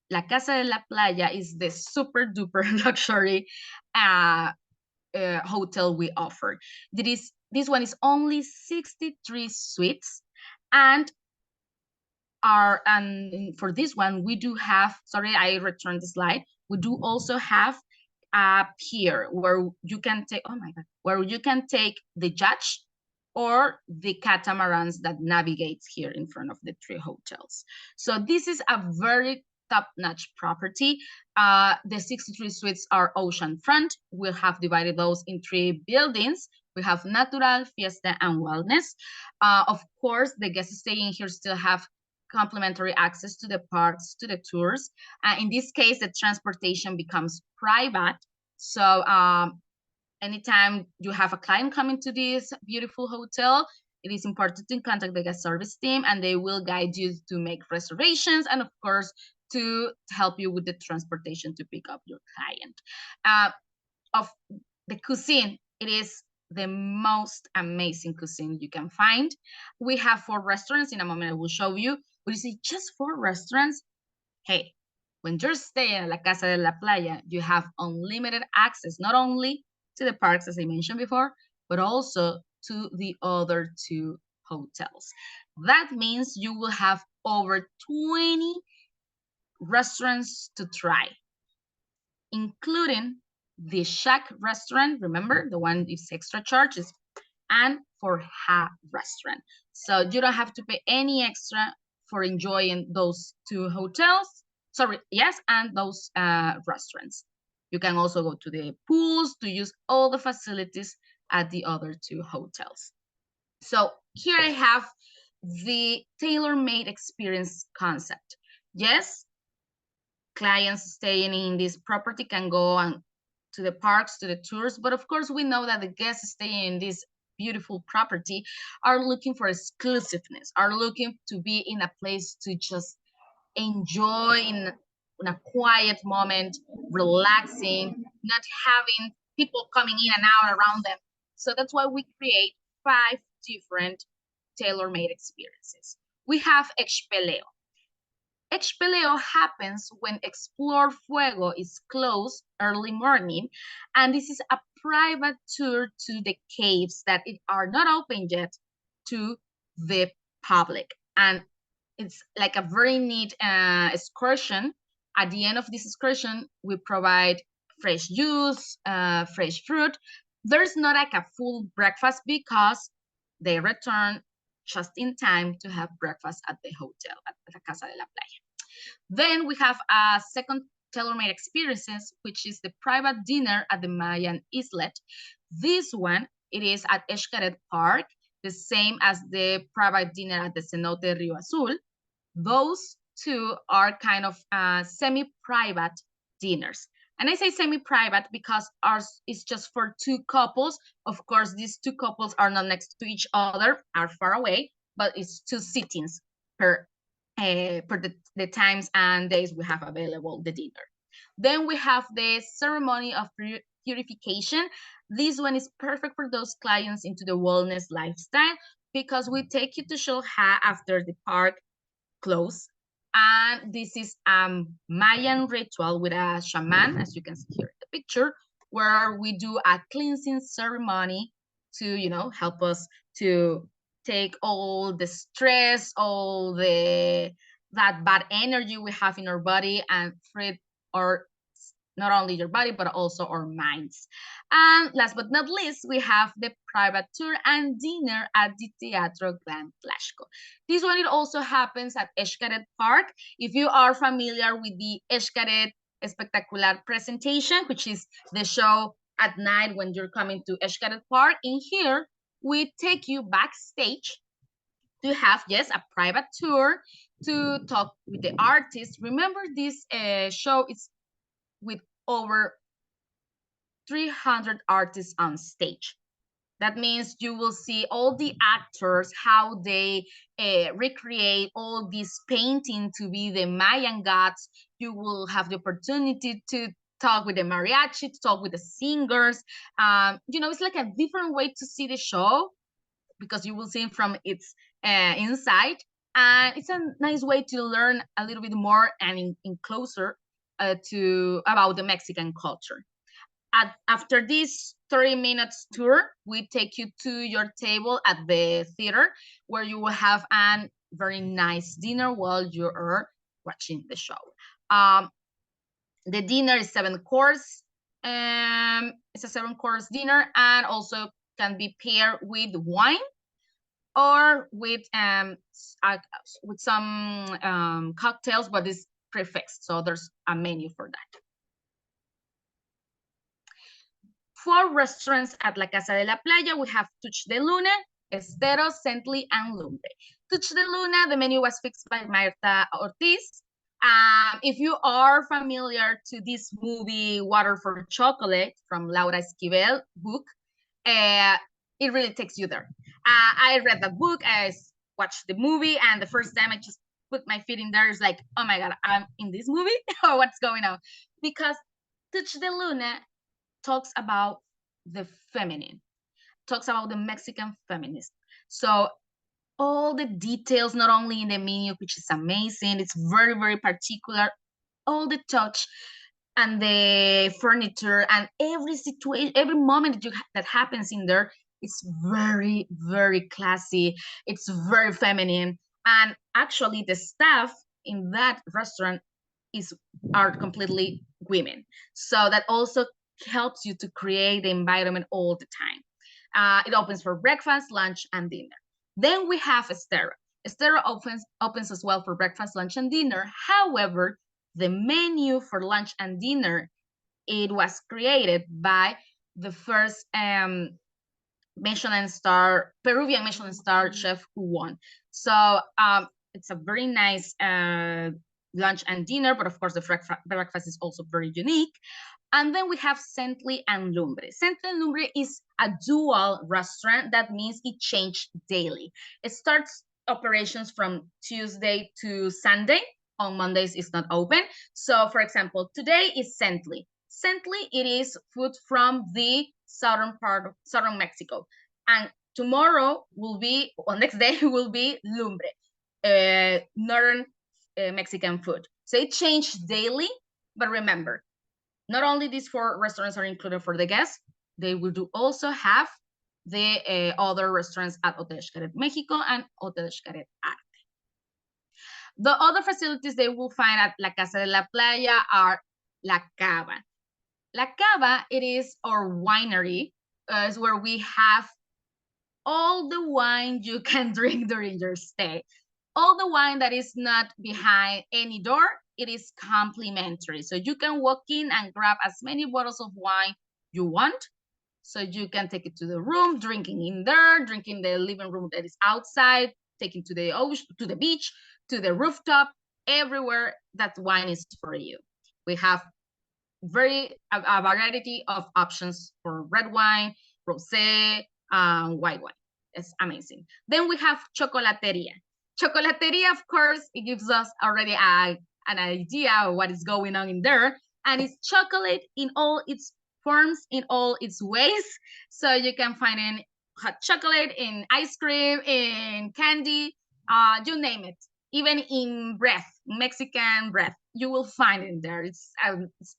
La Casa de la Playa is the super duper luxury hotel we offer. This one is only 63 suites, and for this one we do have, sorry, I returned the slide. We do also have a pier where you can take, oh my God, where you can take the yacht or the catamarans that navigates here in front of the three hotels. So this is a very top-notch property. The 63 suites are oceanfront. We have divided those in 3 buildings. We have Natural, Fiesta, and Wellness. Of course, the guests staying here still have complimentary access to the parks, to the tours. In this case, the transportation becomes private. So anytime you have a client coming to this beautiful hotel, it is important to contact the guest service team, and they will guide you to make reservations and, of course, to help you with the transportation to pick up your client. Of the cuisine, it is the most amazing cuisine you can find. We have 4 restaurants. In a moment, I will show you. But you see, just 4 restaurants. Hey, when you're staying at La Casa de la Playa, you have unlimited access, not only to the parks, as I mentioned before, but also to the other 2 hotels. That means you will have over 20 restaurants to try, including the Shack restaurant, remember, the one is extra charges, and for Ha restaurant. So you don't have to pay any extra for enjoying those 2 hotels. Sorry, yes, and those restaurants. You can also go to the pools to use all the facilities at the other 2 hotels. So here I have the tailor-made experience concept. Yes, clients staying in this property can go and to the parks, to the tours, but of course we know that the guests staying in this beautiful property are looking for exclusiveness, are looking to be in a place to just enjoy in a quiet moment, relaxing, not having people coming in and out around them. So that's why we create 5 different tailor-made experiences. We have Expeleo. Expeleo happens when Explore Fuego is closed early morning, and this is a private tour to the caves that are not open yet to the public. And it's like a very neat excursion. At the end of this excursion, we provide fresh juice, fresh fruit. There's not like a full breakfast because they return just in time to have breakfast at the hotel, at the Casa de la Playa. Then we have a second tailor-made experiences, which is the private dinner at the Mayan Islet. This one, it is at Xcaret Park, the same as the private dinner at the Cenote Rio Azul. Those 2 are kind of semi-private dinners. And I say semi-private because ours is just for 2 couples. Of course, these 2 couples are not next to each other, are far away, but it's 2 sittings per the times and days we have available the dinner. Then we have the ceremony of purification. This one is perfect for those clients into the wellness lifestyle because we take you to Xolha after the park close. And this is a Mayan ritual with a shaman, as you can see here in the picture, where we do a cleansing ceremony to, help us to take all the stress, all that bad energy we have in our body and free our not only your body, but also our minds. And last but not least, we have the private tour and dinner at the Teatro Gran Tlaxco. This one, it also happens at Xcaret Park. If you are familiar with the Xcaret Espectacular presentation, which is the show at night when you're coming to Xcaret Park, in here, we take you backstage to have, yes, a private tour to talk with the artists. Remember, this show is with over 300 artists on stage. That means you will see all the actors, how they recreate all this painting to be the Mayan gods. You will have the opportunity to talk with the mariachi, to talk with the singers. It's like a different way to see the show because you will see it from its inside. And it's a nice way to learn a little bit more and in closer about the Mexican culture. After this 30 minutes tour, we take you to your table at the theater where you will have a very nice dinner while you are watching the show. The dinner is 7 course. It's a 7-course dinner and also can be paired with wine or with some cocktails, but it's prefixed, so there's a menu for that. 4 restaurants at La Casa de la Playa. We have Touch de Luna, Estero, Cently, and Lumbre. Touch de Luna, the menu was fixed by Marta Ortiz. If you are familiar to this movie, Water for Chocolate, from Laura Esquivel book, it really takes you there. I read the book, I watched the movie, and the first time I just put my feet in there, it's like, oh my God, I'm in this movie? Or what's going on? Because Touch de Luna talks about the feminine, talks about the Mexican feminist. So all the details, not only in the menu, which is amazing, it's very, very particular, all the touch and the furniture and every situation, every moment that happens in there, it's very, very classy. It's very feminine. And actually the staff in that restaurant are completely women. So that also helps you to create the environment all the time. It opens for breakfast, lunch, and dinner. Then we have Estero. Estero opens as well for breakfast, lunch, and dinner. However, the menu for lunch and dinner, it was created by the first Peruvian Michelin star chef who won. So it's a very nice lunch and dinner, but of course the breakfast is also very unique. And then we have Cently and Lumbre. Cently and Lumbre is a dual restaurant. That means it changes daily. It starts operations from Tuesday to Sunday. On Mondays, it's not open. So, for example, today is Cently. Cently, it is food from the southern part of southern Mexico. And tomorrow will be, or next day will be Lumbre, northern Mexican food. So it changes daily, but remember, not only these 4 restaurants are included for the guests, they will also have the other restaurants at Hotel Xcaret Mexico and Hotel Xcaret Arte. The other facilities they will find at La Casa de la Playa are La Cava. La Cava, it is our winery, is where we have all the wine you can drink during your stay. All the wine that is not behind any door, it is complimentary. So you can walk in and grab as many bottles of wine you want. So you can take it to the room, drinking in there, drinking the living room that is outside, taking to the ocean, to the beach, to the rooftop, everywhere that wine is for you. We have a variety of options for red wine, rosé, white wine. It's amazing. Then we have chocolateria. Chocolateria, of course, it gives us already an idea of what is going on in there. And it's chocolate in all its forms, in all its ways. So you can find in hot chocolate, in ice cream, in candy, you name it. Even in breath, Mexican breath, you will find it there. It's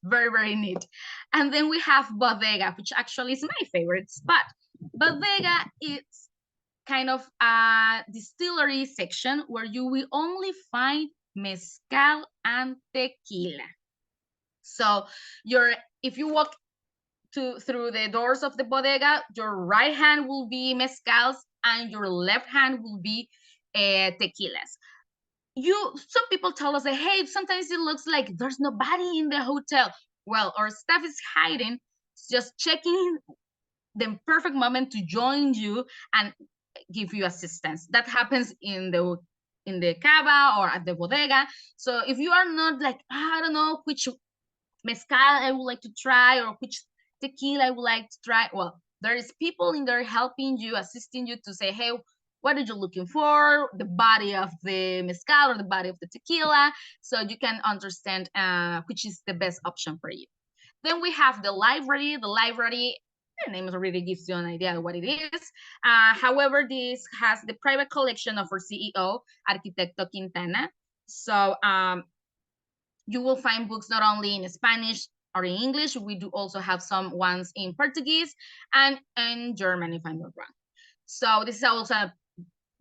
very, very neat. And then we have Bodega, which actually is my favorite spot. Bodega is kind of a distillery section where you will only find mezcal and tequila. So if you walk through the doors of the bodega, your right hand will be mezcals and your left hand will be tequilas. Some people tell us that, hey, sometimes it looks like there's nobody in the hotel. Well, our staff is hiding, just checking the perfect moment to join you and give you assistance. That happens in the cava or at the bodega. So if you are not like, I don't know which mezcal I would like to try or which tequila I would like to try, well, there is people in there helping you, assisting you to say, hey, what are you looking for? The body of the mezcal or the body of the tequila, so you can understand which is the best option for you. Then we have the library. The library, the name already gives you an idea of what it is. However, this has the private collection of our CEO, Arquitecto Quintana. So you will find books not only in Spanish or in English. We do also have some ones in Portuguese and in German, if I'm not wrong. So this is also a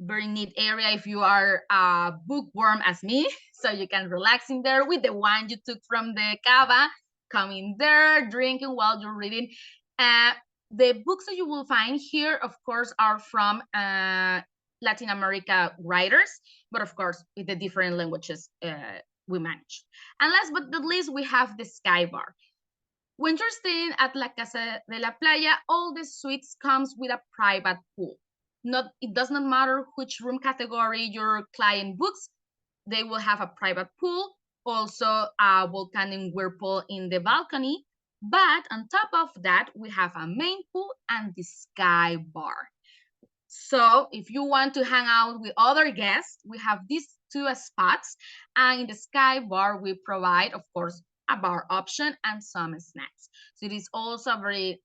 very neat area if you are a bookworm as me. So you can relax in there with the wine you took from the cava, come in there, drinking while you're reading. The books that you will find here, of course, are from Latin America writers, but of course, with the different languages we manage. And last but not least, we have the Sky Bar. When you're staying at La Casa de la Playa, all the suites comes with a private pool. it does not matter which room category your client books, they will have a private pool, also a volcanic whirlpool in the balcony. But on top of that, we have a main pool and the sky bar. So if you want to hang out with other guests, we have these two spots. And in the sky bar, we provide, of course, a bar option and some snacks. So it is also a very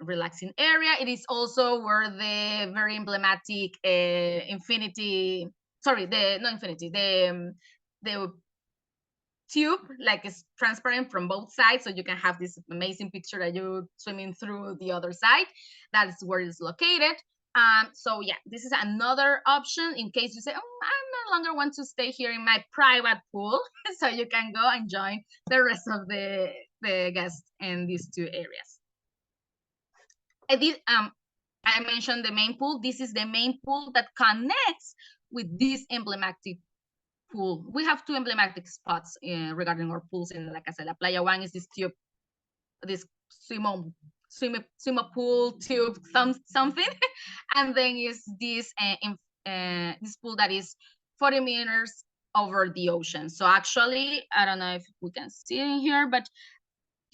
relaxing area. It is also where the very emblematic infinity, sorry, not infinity, the tube, like it's transparent from both sides, so you can have this amazing picture that you're swimming through the other side. That is where it's located. So yeah, this is another option in case you say, oh, I no longer want to stay here in my private pool. So you can go and join the rest of the guests in these two areas. I mentioned the main pool. This is the main pool that connects with this emblematic pool. We have two emblematic spots regarding our pools in La Casa de la Playa. One is this tube, this swimmer pool tube, something, and then is this this pool that is 40 meters over the ocean. So actually, I don't know if we can see it in here, but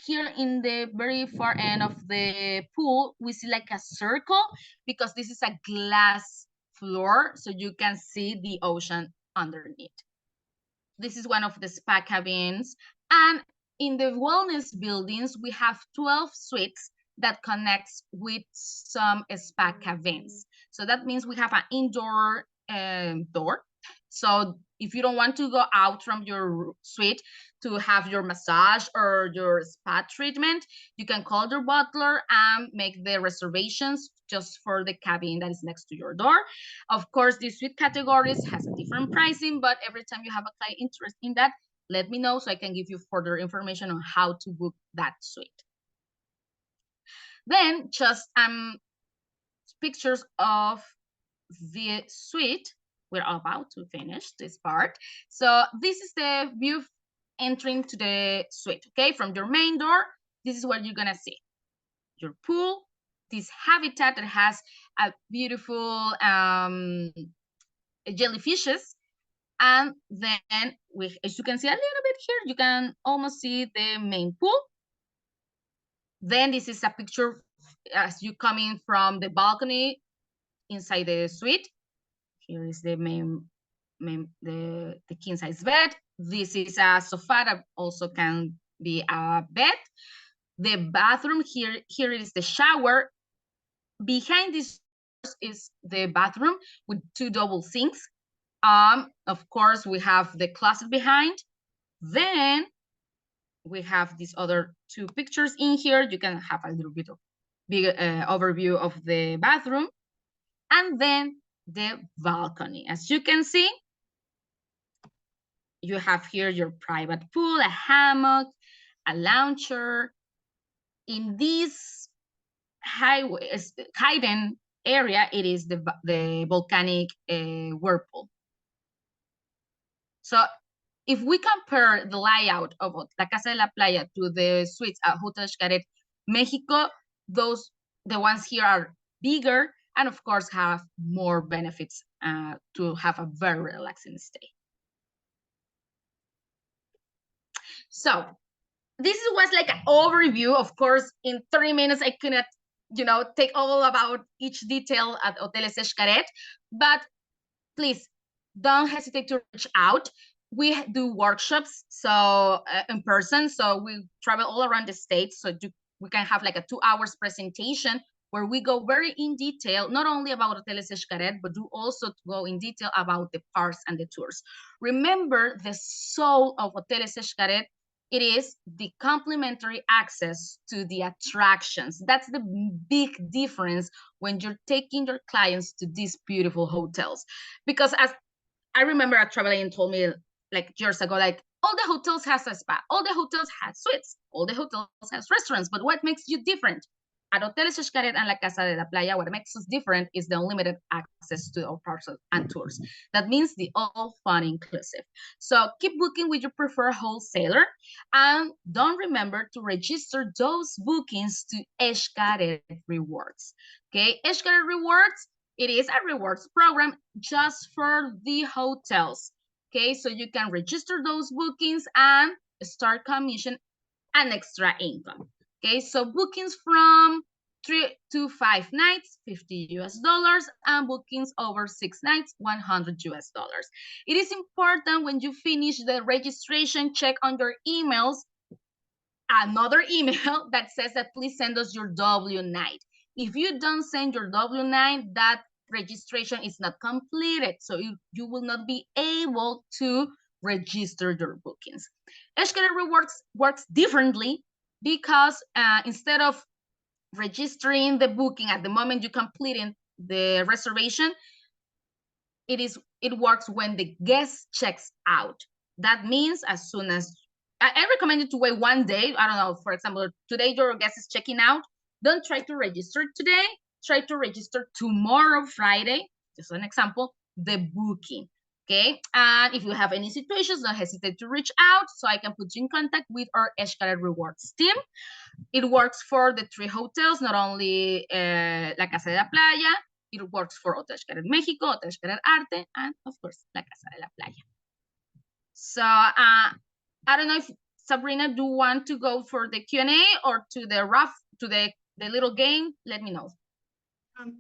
here in the very far end of the pool, we see like a circle because this is a glass floor, so you can see the ocean underneath. This is one of the spa cabins. And in the wellness buildings, we have 12 suites that connects with some spa cabins. So that means we have an indoor door. So if you don't want to go out from your suite to have your massage or your spa treatment, you can call your butler and make the reservations just for the cabin that is next to your door. Of course, the suite categories has a different pricing, but every time you have a client interest in that, let me know so I can give you further information on how to book that suite. Then just pictures of the suite. We're about to finish this part. So this is the view entering to the suite, okay? From your main door, this is what you're gonna see. Your pool, this habitat that has a beautiful jellyfishes. And then, as you can see a little bit here, you can almost see the main pool. Then this is a picture as you come in from the balcony inside the suite. Here is the the king size bed. This is a sofa that also can be a bed. The bathroom here is the shower. Behind this is the bathroom with two double sinks. Of course, we have the closet behind. Then we have these other two pictures in here. You can have a little bit of big overview of the bathroom. And then the balcony. As you can see, you have here your private pool, a hammock, a lounger. In this hidden area, it is the volcanic whirlpool. So if we compare the layout of La Casa de la Playa to the suites at Hotel Xcaret Mexico, the ones here are bigger and of course have more benefits to have a very relaxing stay. So this was like an overview. Of course, in 30 minutes, I cannot, take all about each detail at Hotel Xcaret, but please don't hesitate to reach out. We do workshops, so in person, so we travel all around the States, so we can have like a 2 hours presentation where we go very in detail, not only about Hotel Xcaret, but do also go in detail about the parks and the tours. Remember, the soul of Hotel Xcaret, it is the complimentary access to the attractions. That's the big difference when you're taking your clients to these beautiful hotels. Because as I remember a travel agent told me like years ago, like all the hotels has a spa, all the hotels have suites, all the hotels has restaurants, but what makes you different? At Hotel Xcaret and La Casa de la Playa, what makes us different is the unlimited access to our parks and tours. That means the all fun inclusive. So keep booking with your preferred wholesaler and don't remember to register those bookings to Xcaret Rewards. Okay, Xcaret Rewards, It is a rewards program just for the hotels. Okay, so you can register those bookings and start commission and extra income. Okay, so bookings from 3 to 5 nights, $50 and bookings over 6 nights, $100. It is important when you finish the registration, check on your emails, another email that says that please send us your W-9. If you don't send your W-9, that registration is not completed, so you will not be able to register your bookings. Xcaret Rewards works differently because instead of registering the booking at the moment you completing the reservation, it works when the guest checks out. That means as soon as I recommend you to wait 1 day. I don't know, for example, today your guest is checking out. Don't try to register today. Try to register tomorrow, Friday, just an example, the booking. Okay, and if you have any situations, don't hesitate to reach out so I can put you in contact with our Xcaret Rewards team. It works for the 3 hotels, not only La Casa de la Playa. It works for Hotel Xcaret Mexico, Hotel Xcaret Arte, and of course, La Casa de la Playa. So I don't know if Sabrina, do you want to go for the Q&A or to the little game? Let me know.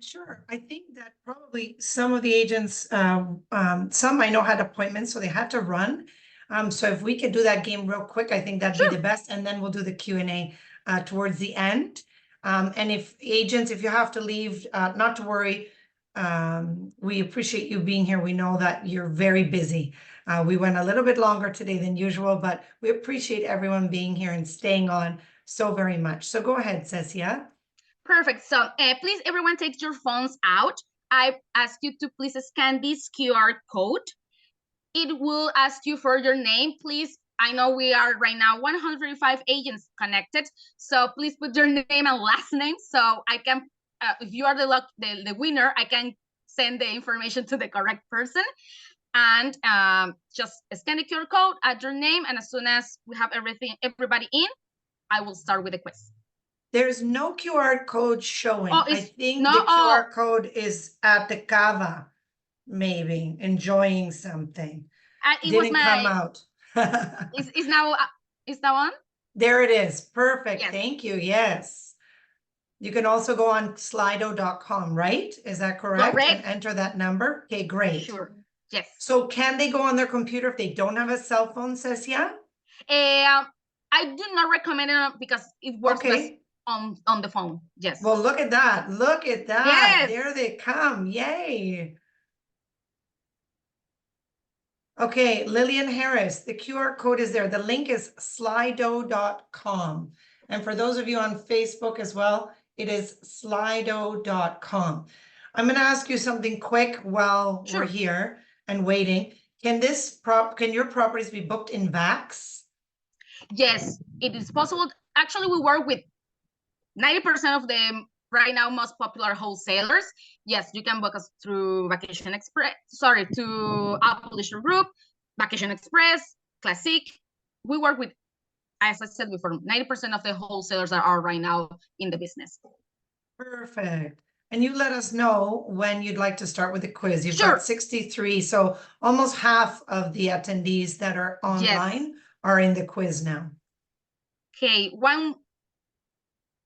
Sure. I think that probably some of the agents, some I know had appointments, so they had to run. So if we could do that game real quick, I think that'd be the best, and then we'll do the Q&A towards the end. And if agents, if you have to leave, not to worry. We appreciate you being here. We know that you're very busy. We went a little bit longer today than usual, but we appreciate everyone being here and staying on so very much. So go ahead, Cesia. Perfect. So please, everyone, take your phones out. I ask you to please scan this QR code. It will ask you for your name. Please, I know we are right now 135 agents connected. So please put your name and last name so I can, if you are the winner, I can send the information to the correct person. And just scan the QR code, add your name, and as soon as we have everybody in, I will start with the quiz. There's no QR code showing. Oh, I think the QR code is at the Cava, maybe enjoying something. It Didn't was come out. is now on? There it is. Perfect. Yes. Thank you. Yes. You can also go on slido.com, right? Is that correct? Correct. And enter that number. Okay, great. Sure. Yes. So can they go on their computer if they don't have a cell phone, Cecia? I do not recommend it because it works best on the phone. Yes. Well, look at that. Look at that. Yes. There they come. Yay. Okay, Lillian Harris, the QR code is there. The link is slido.com. And for those of you on Facebook as well, it is slido.com. I'm going to ask you something quick while we're here and waiting. Can your properties be booked in VAX? Yes, it is possible. Actually, we work with 90% of the right now most popular wholesalers. Yes, you can book us through Vacation Express, to Apple Leisure Group, Vacation Express, Classic. We work with, as I said before, 90% of the wholesalers that are right now in the business. Perfect. And you let us know when you'd like to start with the quiz. You've got 63, so almost half of the attendees that are online are in the quiz now. Okay, one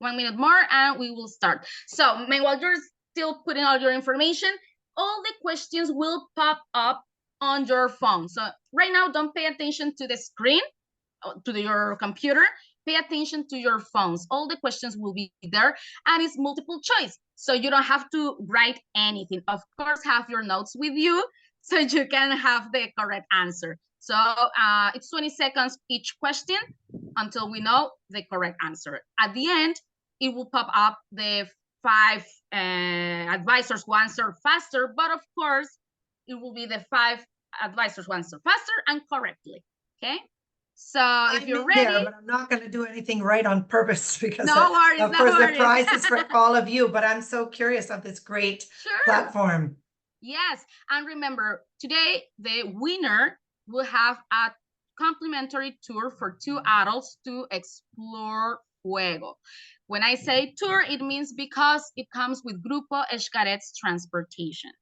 minute more and we will start. So meanwhile you're still putting all your information, all the questions will pop up on your phone. So right now, don't pay attention to the screen, to your computer. Pay attention to your phones. All the questions will be there and it's multiple choice. So you don't have to write anything. Of course, have your notes with you so you can have the correct answer. So it's 20 seconds each question until we know the correct answer. At the end, it will pop up the 5 advisors who answer faster, but of course, it will be the 5 advisors who answer faster and correctly, okay? So if you're ready. There, but I'm not going to do anything right on purpose because of course the prize is for all of you, but I'm so curious of this great platform. Yes, and remember, today the winner will have a complimentary tour for 2 adults to explore Fuego. When I say tour, it means because it comes with Grupo Xcaret's transportation.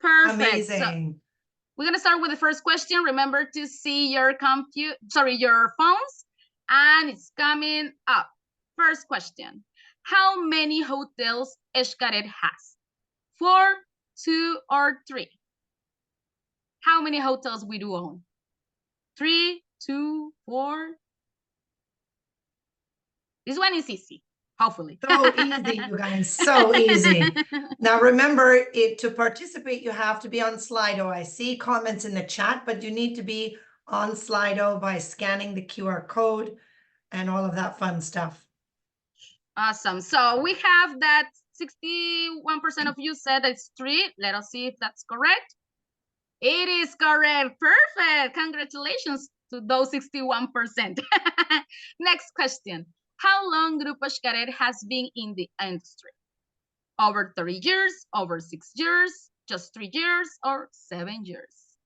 Perfect. So Amazing. we're gonna start with the first question. Remember to see your your phones, and it's coming up. First question. How many hotels Xcaret has? 4, 2, or 3? How many hotels we do own? 3, 2, 4. This one is easy, hopefully. So easy, you guys, so easy. Now remember, to participate, you have to be on Slido. I see comments in the chat, but you need to be on Slido by scanning the QR code and all of that fun stuff. Awesome. So we have that 61% of you said it's 3. Let us see if that's correct. It is correct. Perfect. Congratulations to those 61%. Next question. How long Grupo Xcaret has been in the industry? Over 30 years, over 6 years, just 3 years, or 7 years?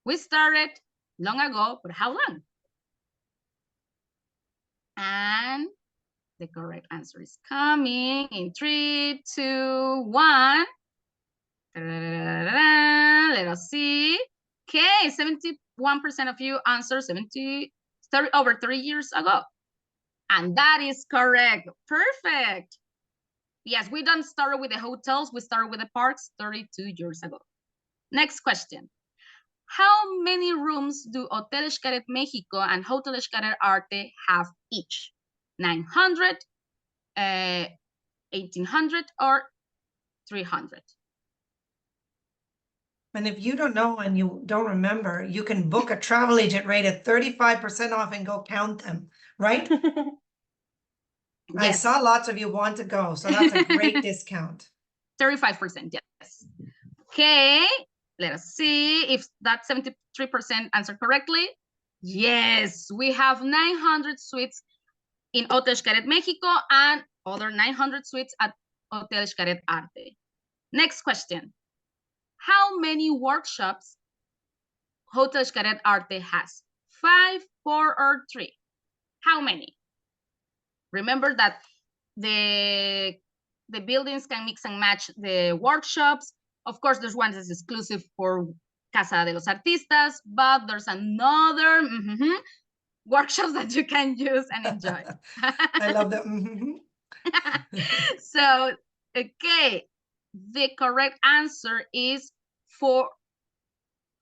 We started long ago, but how long? And the correct answer is coming in 3, 2, 1. Let us see. Okay, 71% of you answered 30, over 3 years ago. And that is correct. Perfect. Yes, we don't start with the hotels. We started with the parks 32 years ago. Next question. How many rooms do Hotel Xcaret Mexico and Hotel Xcaret Arte have each? 900, 1,800, or 300? And if you don't know and you don't remember, you can book a travel agent rate at 35% off and go count them, right? Yes. I saw lots of you want to go, so that's a great discount. 35%, yes. Okay, let us see if that 73% answered correctly. Yes, we have 900 suites in Hotel Xcaret Mexico and other 900 suites at Hotel Xcaret Arte. Next question. How many workshops Hotel Xcaret Arte has? 5, 4, or 3? How many? Remember that the buildings can mix and match the workshops. Of course, there's one that's exclusive for Casa de los Artistas, but there's another workshops that you can use and enjoy. I love that. So, okay, the correct answer is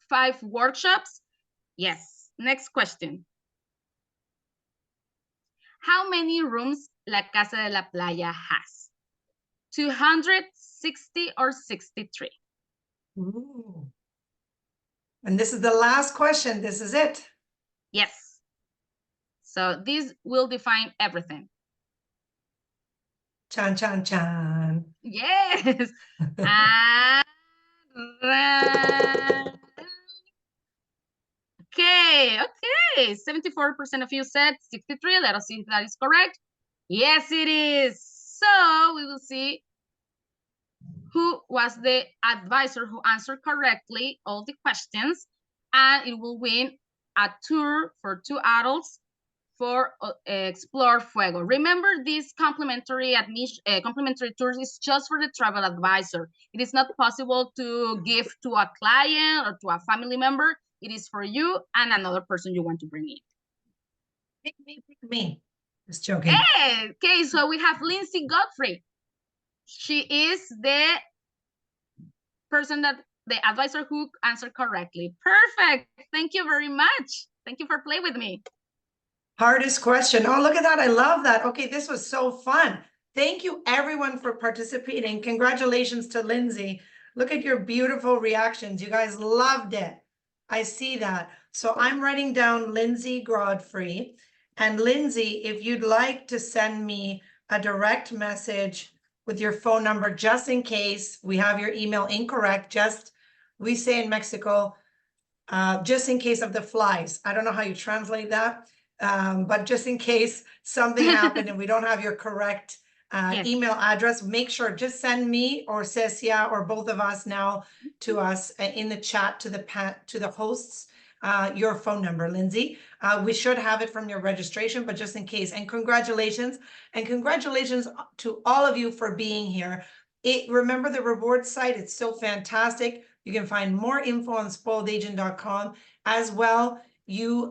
5 workshops. Yes. Next question. How many rooms La Casa de la Playa has? 260 or 63? Ooh. And this is the last question. This is it. Yes. So this will define everything. Chan, chan, chan. Yes. Okay, 74% of you said 63. Let us see if that is correct. Yes, it is. So we will see who was the advisor who answered correctly all the questions, and it will win a tour for 2 adults for Explore Fuego. Remember, this complimentary tours is just for the travel advisor. It is not possible to give to a client or to a family member. It is for you and another person you want to bring in. Pick me. Just joking. Hey, okay, so we have Lindsay Godfrey. She is the person the advisor who answered correctly. Perfect. Thank you very much. Thank you for playing with me. Hardest question. Oh, look at that. I love that. Okay, this was so fun. Thank you everyone for participating. Congratulations to Lindsay. Look at your beautiful reactions. You guys loved it. I see that. So I'm writing down Lindsay Godfrey. And Lindsay, if you'd like to send me a direct message with your phone number, just in case we have your email incorrect, we say in Mexico, just in case of the flies. I don't know how you translate that. But just in case something happened and we don't have your correct Yes. email address, make sure just send me or Cesia or both of us now to us in the chat to the hosts your phone number, Lindsay. We should have it from your registration, but just in case. And congratulations to all of you for being here. Remember the reward site, it's so fantastic. You can find more info on spoiledagent.com as well. You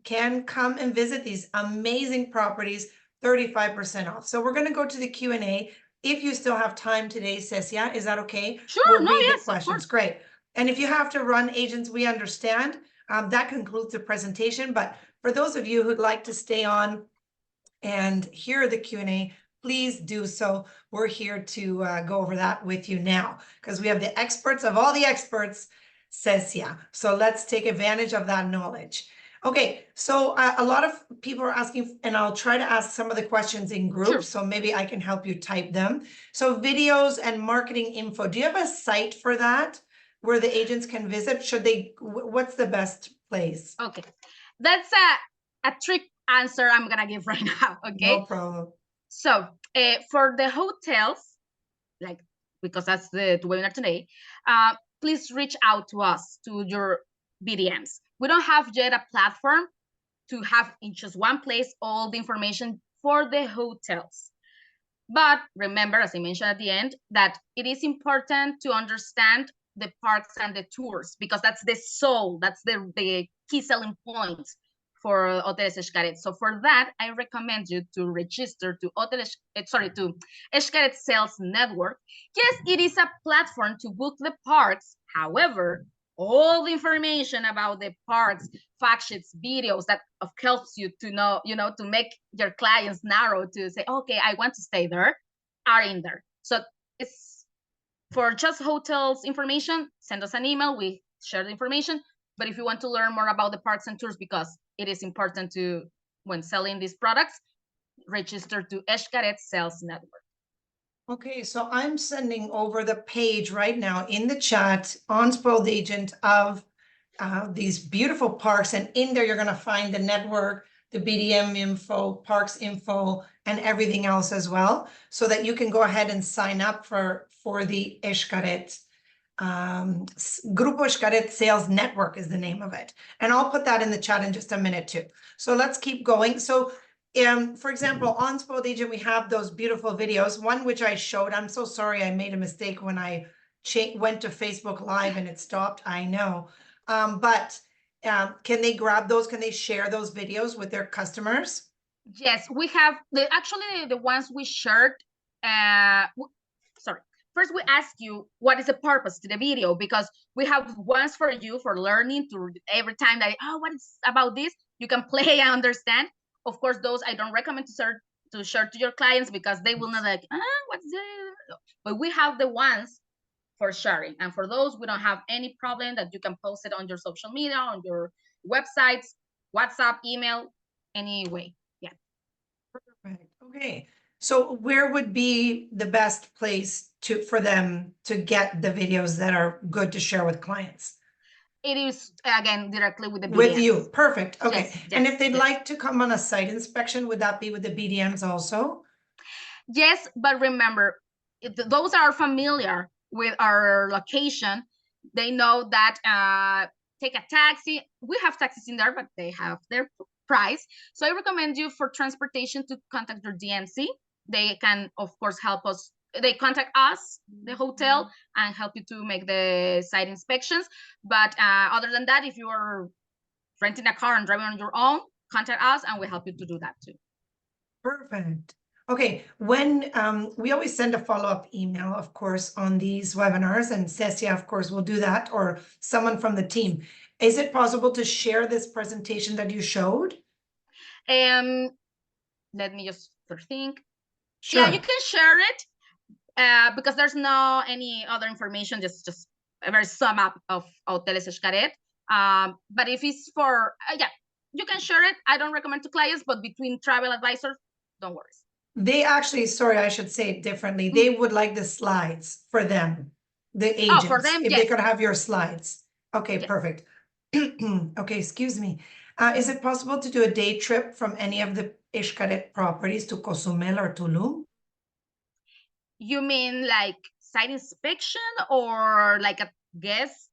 can come and visit these amazing properties, 35% off. So we're going to go to the Q&A. If you still have time today, Cesia, is that okay? Sure, we'll no, read yes, the questions. Great. And if you have to run, agents, we understand. That concludes the presentation. But for those of you who'd like to stay on and hear the Q&A, please do so. We're here to go over that with you now because we have the experts of all the experts, Cesia. So let's take advantage of that knowledge. Okay, so a lot of people are asking, and I'll try to ask some of the questions in groups, Sure. so maybe I can help you type them. So videos and marketing info, do you have a site for that where the agents can visit? What's the best place? Okay, that's a trick answer I'm gonna give right now, okay? No problem. So for the hotels, like, because that's the webinar today, please reach out to us, to your BDMs. We don't have yet a platform to have in just one place all the information for the hotels. But remember, as I mentioned at the end, that it is important to understand the parks and the tours, because that's the soul, that's the key selling point for Hotel Xcaret. So for that, I recommend you to register to to Xcaret Sales Network. Yes, it is a platform to book the parks. However, all the information about the parks, fact sheets, videos that helps you to know, to make your clients narrow to say, okay, I want to stay there, are in there. So it's for just hotels information, send us an email, we share the information. But if you want to learn more about the parks and tours, because it is important to, when selling these products, register to Xcaret Sales Network. Okay, so I'm sending over the page right now in the chat on Spoiled Agent of these beautiful parks. And in there, you're going to find the network, the BDM info, parks info, and everything else as well, so that you can go ahead and sign up for the Xcaret. Grupo Xcaret Sales Network is the name of it. And I'll put that in the chat in just a minute too. So let's keep going. So for example, on Spoiled Agent, we have those beautiful videos, one which I showed. I'm so sorry, I made a mistake when I went to Facebook Live and it stopped, I know. But can they grab those? Can they share those videos with their customers? Yes, we have actually the ones we shared. Sorry. First, we ask you what is the purpose to the video, because we have ones for you for learning, to every time that, what is about this, you can play and understand. Of course, those I don't recommend to share to your clients, because they will not like, what's this? But we have the ones for sharing. And for those, we don't have any problem that you can post it on your social media, on your websites, WhatsApp, email, any way. Yeah. Perfect. Okay. So where would be the best place for them to get the videos that are good to share with clients? It is, again, directly with the BDMs. With you. Perfect. Okay. Yes, and if they'd like to come on a site inspection, would that be with the BDMs also? Yes, but remember, those are familiar with our location. They know that take a taxi. We have taxis in there, but they have their price. So I recommend you, for transportation, to contact your DMC. They can, of course, help us. They contact us, the hotel, and help you to make the site inspections. But other than that, if you are renting a car and driving on your own, contact us and we help you to do that too. Perfect. Okay, when we always send a follow-up email, of course, on these webinars, and Cesia, of course, will do that, or someone from the team. Is it possible to share this presentation that you showed? Let me just think. Sure. Yeah, you can share it. Because there's no any other information, just a very sum up of Hotel Xcaret. But if it's for, yeah, you can share it. I don't recommend to clients, but between travel advisors, don't worry. They actually, sorry, I should say it differently. They would like the slides for them, the agents. Oh, for them, if yes. They could have your slides. Okay, yes. Perfect. Okay, excuse me. Is it possible to do a day trip from any of the Xcaret properties to Cozumel or Tulum? You mean like site inspection, or like a guest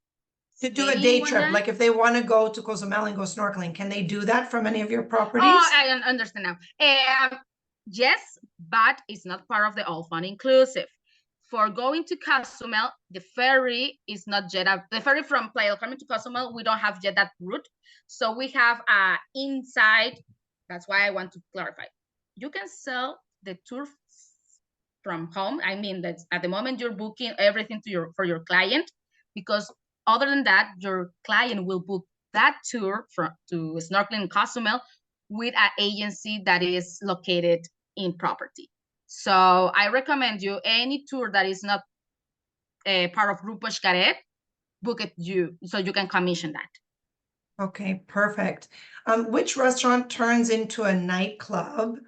To do a staying day one trip, night. like if they want to go to Cozumel and go snorkeling, can they do that from any of your properties? Oh, I understand now. Yes, but it's not part of the all fun inclusive. For going to Cozumel, the ferry is not yet the ferry from Playa to Cozumel. We don't have yet that route, so we have inside. That's why I want to clarify. You can sell the tour from home. I mean that at the moment you're booking everything for your client, because other than that, your client will book that tour to snorkeling in Cozumel with an agency that is located in property. So I recommend you any tour that is not a part of Grupo Xcaret, book it so you can commission that. Okay, perfect. Which restaurant turns into a nightclub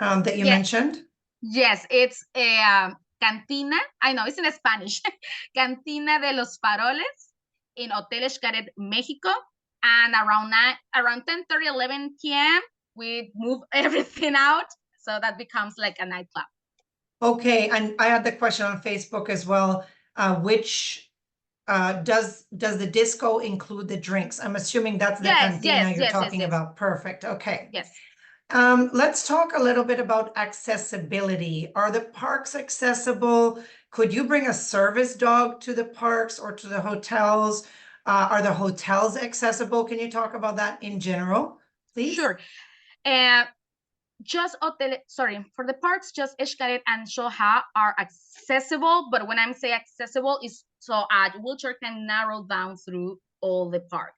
that you mentioned? Yes, it's a cantina. I know it's in Spanish. Cantina de los Faroles in Hotel Xcaret Mexico. And around 10:30, 11 p.m., we move everything out. So that becomes like a nightclub. Okay, and I had the question on Facebook as well. Which does the disco include the drinks? I'm assuming that's the cantina you're talking about. Perfect. Okay. Yes. Let's talk a little bit about accessibility. Are the parks accessible? Could you bring a service dog to the parks or to the hotels? Are the hotels accessible? Can you talk about that in general, please? Sure. For the parks, just Xcaret and Soha are accessible, but when I'm saying accessible, is so a wheelchair can narrow down through all the park.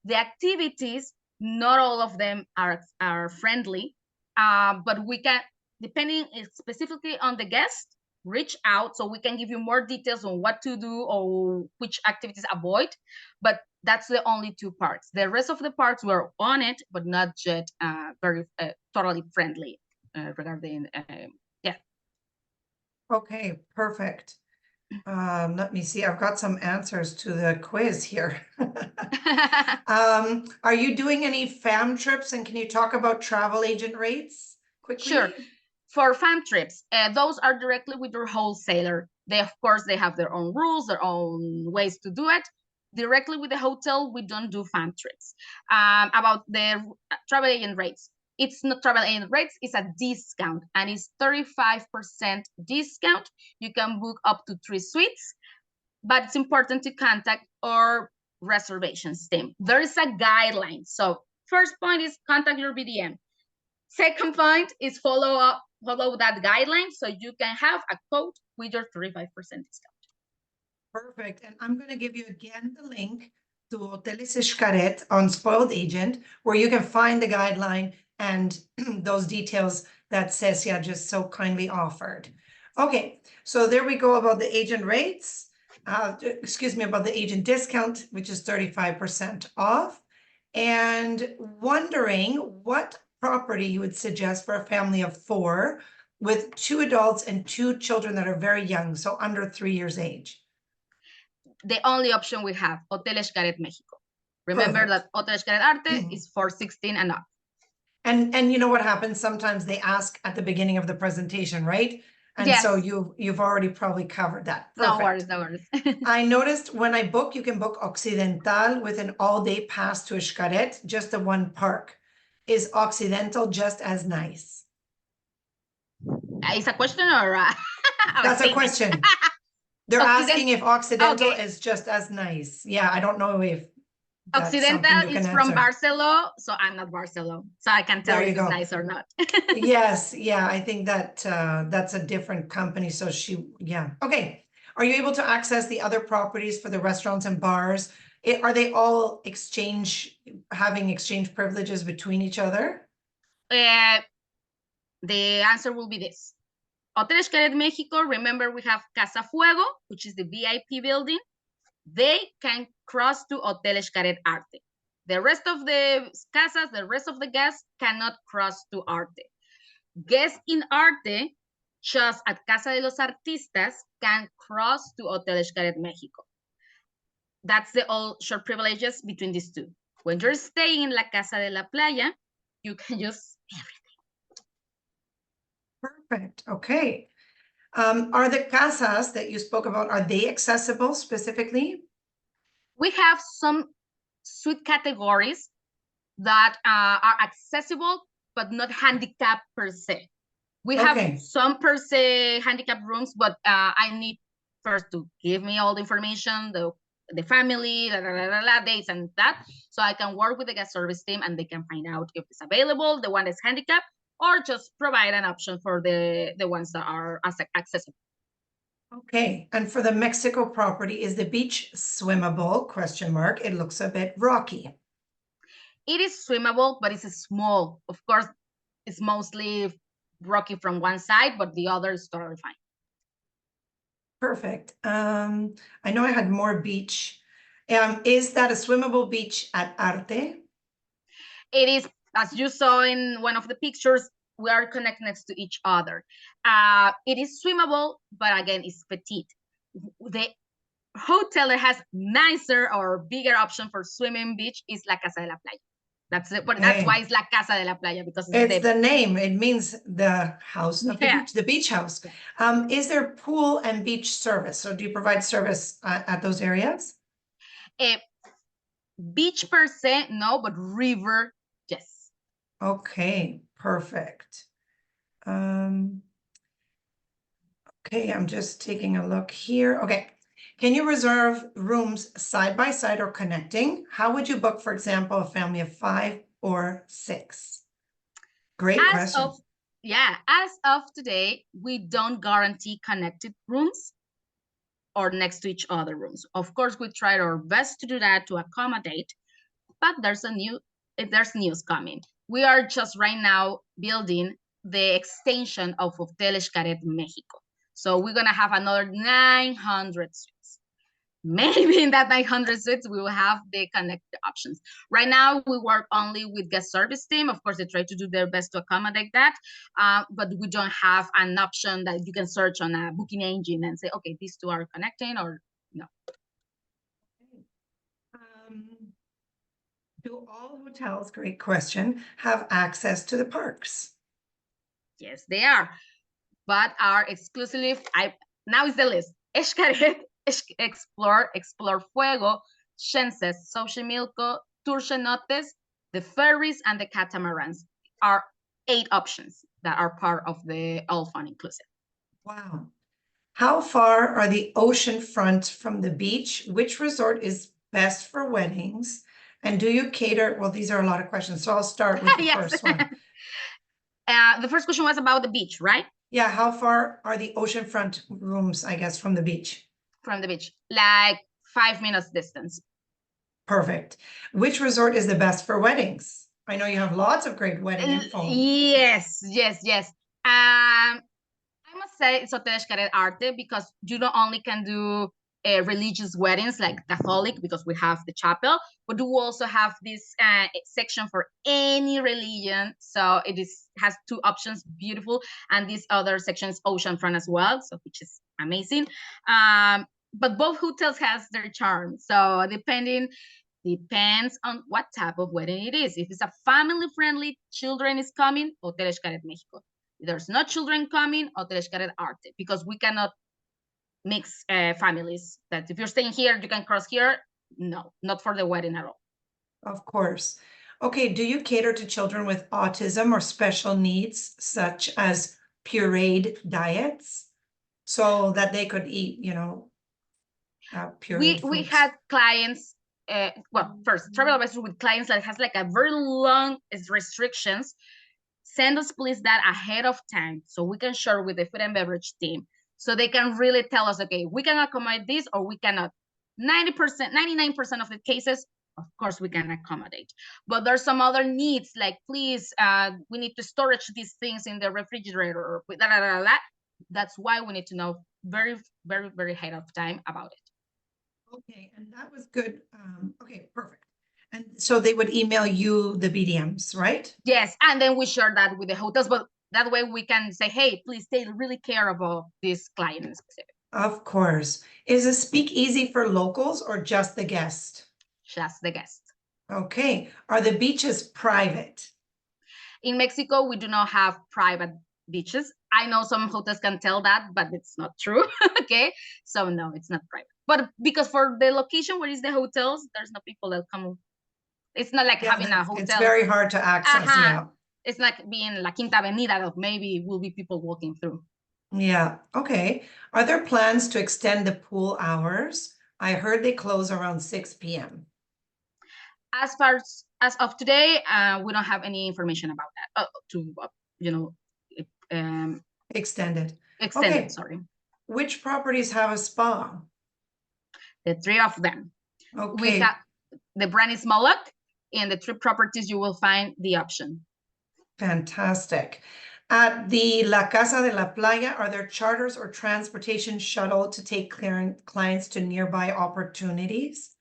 The activities, not all of them are friendly, but we can, depending specifically on the guest, reach out so we can give you more details on what to do or which activities avoid. But that's the only two parks. The rest of the parks were on it, but not yet very totally friendly regarding Okay, perfect. Let me see. I've got some answers to the quiz here. Are you doing any fam trips, and can you talk about travel agent rates quickly? Sure. For fam trips, those are directly with your wholesaler. Of course, they have their own rules, their own ways to do it. Directly with the hotel, we don't do fam trips. About the travel agent rates, it's not travel agent rates, it's a discount, and it's 35% discount. You can book up to 3 suites, but it's important to contact our reservations team. There is a guideline. So first point is contact your BDM. Second point is follow that guideline so you can have a code with your 35% discount. Perfect. And I'm going to give you again the link to Hotel Xcaret on Spoiled Agent, where you can find the guideline and those details that Cesia just so kindly offered. Okay, so there we go about the agent rates. About the agent discount, which is 35% off. And wondering what property you would suggest for a family of 4 with 2 adults and 2 children that are very young, so under 3 years age. The only option we have, Hotel Xcaret Mexico. Remember that Hotel Xcaret Arte is for 16 and up. And you know what happens? Sometimes they ask at the beginning of the presentation, right? And yes. So you've already probably covered that. Perfect. No worries. I noticed when I book, you can book Occidental with an all-day pass to Xcaret, just the one park. Is Occidental just as nice? Is a question or That's a question. They're asking if Occidental is just as nice. Yeah, I don't know if Occidental is from Barcelona, so I'm not Barcelona, so I can't tell if it's nice or not. Yes, yeah, I think that that's a different company. So okay. Are you able to access the other properties for the restaurants and bars? Are they all having exchange privileges between each other? The answer will be this. Hotel Xcaret Mexico, remember we have Casa Fuego, which is the VIP building. They can cross to Hotel Xcaret Arte. The rest of the casas, the rest of the guests cannot cross to Arte. Guests in Arte, just at Casa de los Artistas, can cross to Hotel Xcaret Mexico. That's the all short privileges between these two. When you're staying in La Casa de la Playa, you can use everything. Perfect. Okay. Are the casas that you spoke about, are they accessible specifically? We have some suite categories that are accessible, but not handicapped per se. We have Okay. some per se handicap rooms, but I need first to give me all the information, the family, dates and that, so I can work with the guest service team and they can find out if it's available, the one that's handicapped, or just provide an option for the ones that are accessible. Okay, and for the Mexico property, is the beach swimmable? Question mark. It looks a bit rocky. It is swimmable, but it's small. Of course, it's mostly rocky from one side, but the other is totally fine. Perfect. I know I had more beach. Is that a swimmable beach at Arte? It is, as you saw in one of the pictures, we are connected next to each other. It is swimmable, but again, it's petite. The hotel that has nicer or bigger option for swimming beach is La Casa de la Playa. That's it, but that's why it's La Casa de la Playa, because it's the name. It means the house of the beach house. Is there pool and beach service? So do you provide service at those areas? Beach per se, no, but river, yes. Okay, perfect. Okay, I'm just taking a look here. Okay. Can you reserve rooms side by side or connecting? How would you book, for example, a family of 5 or 6? Great question. As of today, we don't guarantee connected rooms or next to each other rooms. Of course, we try our best to do that to accommodate, but there's news coming. We are just right now building the extension of Hotel Xcaret Mexico. So we're gonna have another 900 suites. Maybe in that 900 suites, we will have the connected options. Right now, we work only with guest service team. Of course, they try to do their best to accommodate that, but we don't have an option that you can search on a booking engine and say, okay, these two are connecting or no. Do all hotels, great question, have access to the parks? Yes, they are, but are exclusively, now is the list. Xcaret, Explore Fuego, Shenses, Xochimilco, Turcenotes, the ferries, and the catamarans are 8 options that are part of the all fun inclusive. Wow. How far are the ocean front from the beach? Which resort is best for weddings? And do you cater? Well, these are a lot of questions, so I'll start with the first one. The first question was about the beach, right? Yeah, how far are the oceanfront rooms, I guess, from the beach? From the beach, like 5 minutes distance. Perfect. Which resort is the best for weddings? I know you have lots of great wedding info. Yes. I must say it's Hotel Xcaret Arte, because you not only can do religious weddings like Catholic, because we have the chapel, but you also have this section for any religion. So it has 2 options, beautiful, and this other section is oceanfront as well, so which is amazing. But both hotels has their charm. So depends on what type of wedding it is. If it's a family-friendly, children is coming, Hotel Xcaret Mexico. If there's no children coming, Hotel Xcaret Arte, because we cannot mix families. That if you're staying here, you can cross here. No, not for the wedding at all. Of course. Okay, do you cater to children with autism or special needs, such as pureed diets, so that they could eat, pureed We foods? had clients, first, travel advisor with clients that has like a very long restrictions. Send us please that ahead of time so we can share with the food and beverage team, so they can really tell us, okay, we can accommodate this or we cannot. 90%, 99% of the cases, of course, we can accommodate. But there's some other needs, like, please, we need to storage these things in the refrigerator, or that's why we need to know very, very, very ahead of time about it. Okay, and that was good. Okay, perfect. And so they would email you the BDMs, right? Yes, and then we share that with the hotels, but that way we can say, hey, please take really care about this client in specific. Of course. Is a speakeasy for locals or just the guest? Just the guest. Okay. Are the beaches private? In Mexico, we do not have private beaches. I know some hotels can tell that, but it's not true. Okay, so no, it's not private. But because for the location where is the hotels, there's no people that come. It's not like Yeah, having a it's hotel. very hard to access, yeah. It's like being La Quinta Avenida that maybe will be people walking through. Yeah, okay. Are there plans to extend the pool hours? I heard they close around 6 p.m. As far as of today, we don't have any information about that. You know, Extended. extended. Okay. Sorry, Which properties have a spa? the 3 of them. We Okay, have the brand is Moloch, and the 3 properties you will find the option. fantastic. At the La Casa de la Playa, are there charters or transportation shuttle to take clients to nearby opportunities?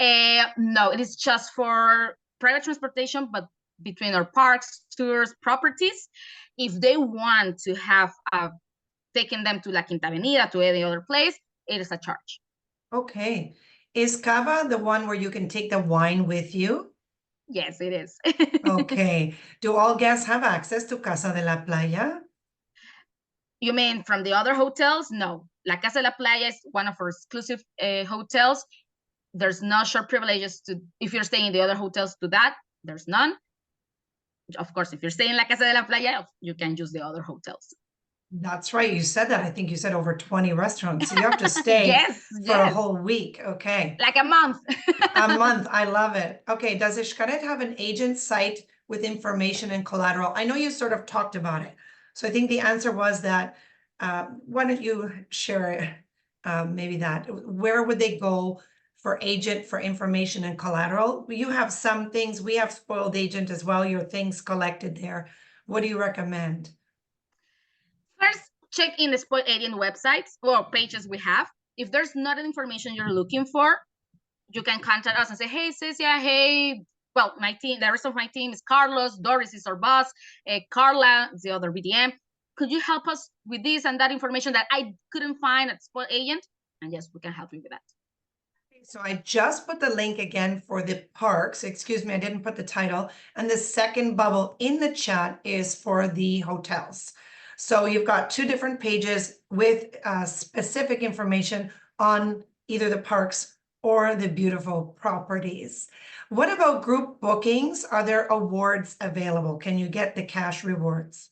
No, it is just for private transportation, but between our parks, tours, properties. If they want to have taken them to La Quinta Avenida, to any other place, it is a charge. Okay. Is Cava the one where you can take the wine with you? Yes, it is. Okay. Do all guests have access to Casa de la Playa? You mean from the other hotels? No. La Casa de la Playa is one of our exclusive hotels. There's no short privileges to, if you're staying in the other hotels, to that, there's none. Of course, if you're staying in La Casa de la Playa, you can use the other hotels. That's right. You said that. I think you said over 20 restaurants. So you have to stay Yes, for a yes. whole week. Okay. Like a month. A month. I love it. Okay. Does Xcaret have an agent site with information and collateral? I know you sort of talked about it. So I think the answer was that, why don't you share maybe that? Where would they go for agent for information and collateral? You have some things. We have spoiled agent as well. Your things collected there. What do you recommend? First, check in the spoiled agent websites or pages we have. If there's not an information you're looking for, you can contact us and say, hey, Cesia, hey, well, my team, the rest of my team is Carlos, Doris is our boss, Carla is the other BDM. Could you help us with this and that information that I couldn't find at spoiled agent? And yes, we can help you with that. So I just put the link again for the parks. Excuse me, I didn't put the title. And the second bubble in the chat is for the hotels. So you've got 2 different pages with specific information on either the parks or the beautiful properties. What about group bookings? Are there awards available? Can you get the cash rewards?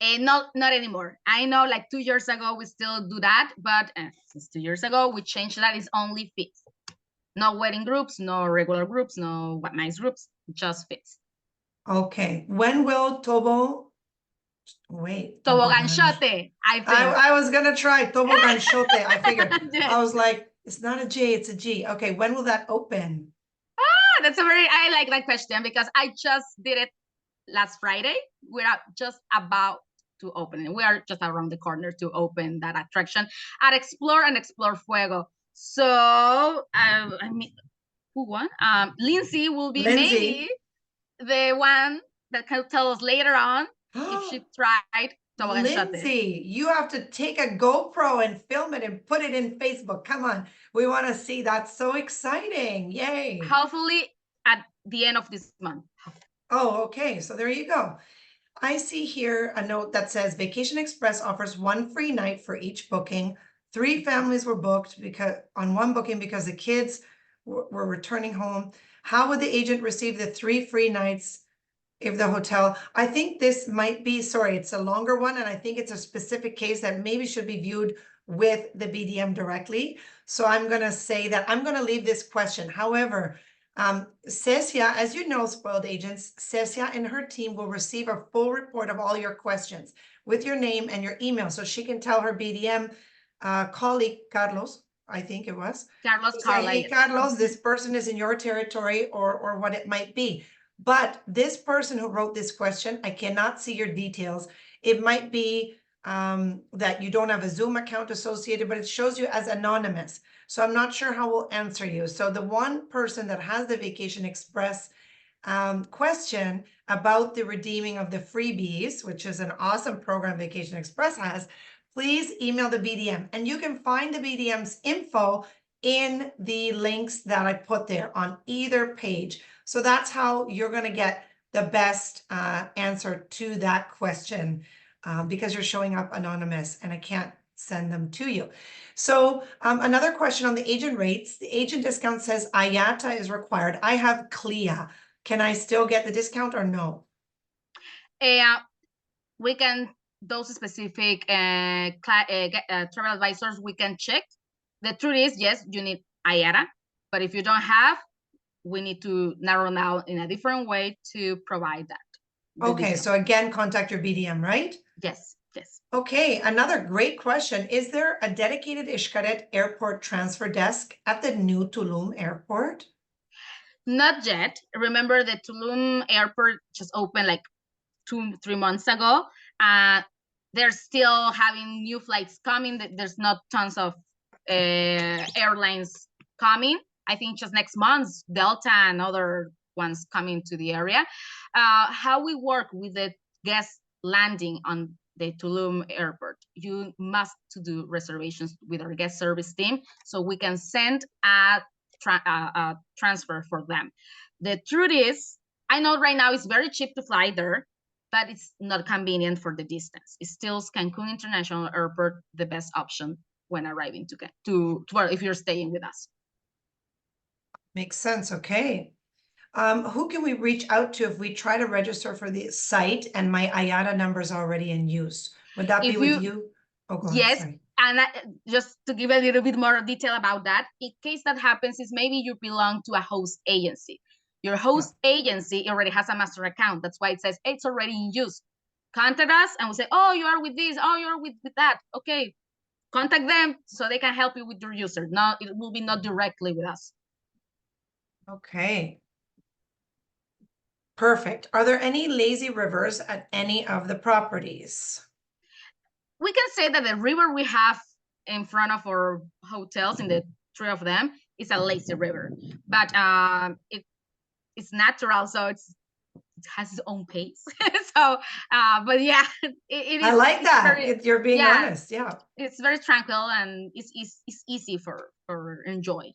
Not anymore. I know like 2 years ago, we still do that, but since 2 years ago, we changed that. It's only fees. No wedding groups, no regular groups, no nice groups, just fees. Okay. When will Toboganshote, I think. I was gonna try Toboganshote. I figured. Yes. I was like, it's not a J, it's a G. Okay, when will that open? I like that question because I just did it last Friday. We're just about to open it. We are just around the corner to open that attraction at Explore and Explore Fuego. So I mean, who won? Lindsay will be maybe the one that can tell us later on if she tried Toboganshote. Lindsay, you have to take a GoPro and film it and put it in Facebook. Come on, we want to see. That's so exciting. Yay. Hopefully at the end of this month. Oh, okay. So there you go. I see here a note that says Vacation Express offers 1 free night for each booking. 3 families were booked because on 1 booking because the kids were returning home. How would the agent receive the 3 free nights if the hotel? I think this might be, sorry, it's a longer one, and I think it's a specific case that maybe should be viewed with the BDM directly. So I'm going to say that I'm going to leave this question. However, Cesia, as you know, spoiled agents, Cesia and her team will receive a full report of all your questions with your name and your email, so she can tell her BDM colleague, Carlos, I think it was. Carlos, Carla. Hey, Carlos, this person is in your territory or what it might be. But this person who wrote this question, I cannot see your details. It might be that you don't have a Zoom account associated, but it shows you as anonymous. So I'm not sure how we'll answer you. So the one person that has the Vacation Express question about the redeeming of the freebies, which is an awesome program Vacation Express has, please email the BDM. And you can find the BDM's info in the links that I put there on either page. So that's how you're going to get the best answer to that question. because you're showing up anonymous and I can't send them to you. So another question on the agent rates. The agent discount says IATA is required. I have CLIA. Can I still get the discount or no? We can, those specific travel advisors, we can check. The truth is, yes, you need IATA, but if you don't have, we need to narrow down in a different way to provide that. Okay, discount. so again, contact your BDM, right? Yes, yes. Okay, another great question. Is there a dedicated Xcaret airport transfer desk at the new Tulum airport? Not yet. Remember, the Tulum airport just opened like 2-3 months ago. They're still having new flights coming. There's not tons of airlines coming. I think just next month, Delta and other ones coming to the area. How we work with the guests landing on the Tulum airport, you must do reservations with our guest service team so we can send a transfer for them. The truth is, I know right now it's very cheap to fly there, but it's not convenient for the distance. It's still Cancun International Airport, the best option when arriving to well, if you're staying with us. Makes sense. Okay. Who can we reach out to if we try to register for the site and my IATA number is already in use? Would that be with you? Oh, go ahead. Yes. Sorry. And just to give a little bit more detail about that, in case that happens is maybe you belong to a host agency. Your host agency already has a master account. That's why it says it's already in use. Contact us and we'll say, oh, you are with this. Oh, you're with that. Okay. Contact them so they can help you with your user. No, it will be not directly with us. Okay. Perfect. Are there any lazy rivers at any of the properties? We can say that the river we have in front of our hotels, in the three of them, is a lazy river, but it's natural, so it has its own pace. So, but yeah, it is. I like that. Very, you're being honest. Yeah. It's very tranquil and it's easy for enjoy.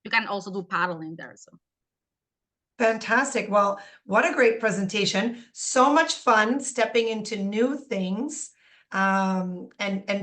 You can also do paddling there. So. Fantastic. Well, what a great presentation. So much fun stepping into new things and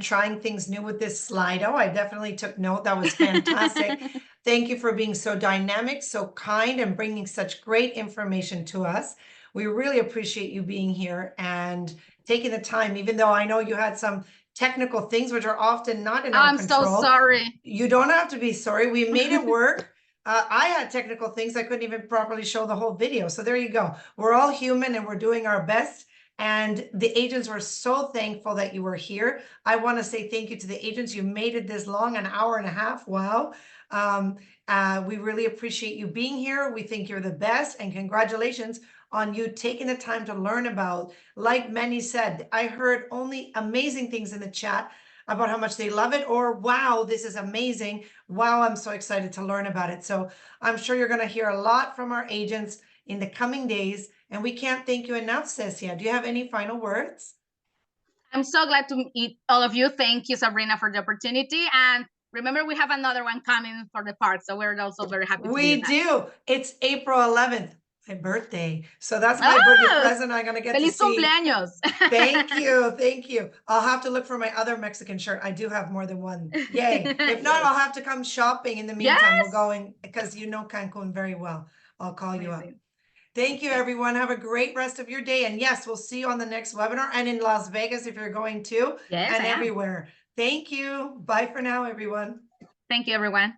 trying things new with this Slido. I definitely took note. That was fantastic. Thank you for being so dynamic, so kind, and bringing such great information to us. We really appreciate you being here and taking the time, even though I know you had some technical things which are often not in our control. I'm so sorry. You don't have to be sorry. We made it work. I had technical things. I couldn't even properly show the whole video. So there you go. We're all human and we're doing our best. And the agents were so thankful that you were here. I want to say thank you to the agents. You made it this long, an hour and a half. Wow. We really appreciate you being here. We think you're the best, and congratulations on you taking the time to learn about, like many said, I heard only amazing things in the chat about how much they love it, or wow, this is amazing. Wow, I'm so excited to learn about it. So I'm sure you're going to hear a lot from our agents in the coming days, and we can't thank you enough, Cesia. Do you have any final words? I'm so glad to meet all of you. Thank you, Sabrina, for the opportunity. And remember, we have another one coming for the park. So we're also very happy to We do. It's April 11th, my birthday. So that's my birthday present. I'm going to get Feliz to see. cumpleaños. Thank you. Thank you. I'll have to look for my other Mexican shirt. I do have more than one. Yay. If not, I'll have to come shopping in the meantime. We'll go in because you know Cancun very well. I'll call you up. Thank you, everyone. Have a great rest of your day. And yes, we'll see you on the next webinar and in Las Vegas if you're going to, and everywhere. Thank you. Bye for now, everyone. Thank you, everyone.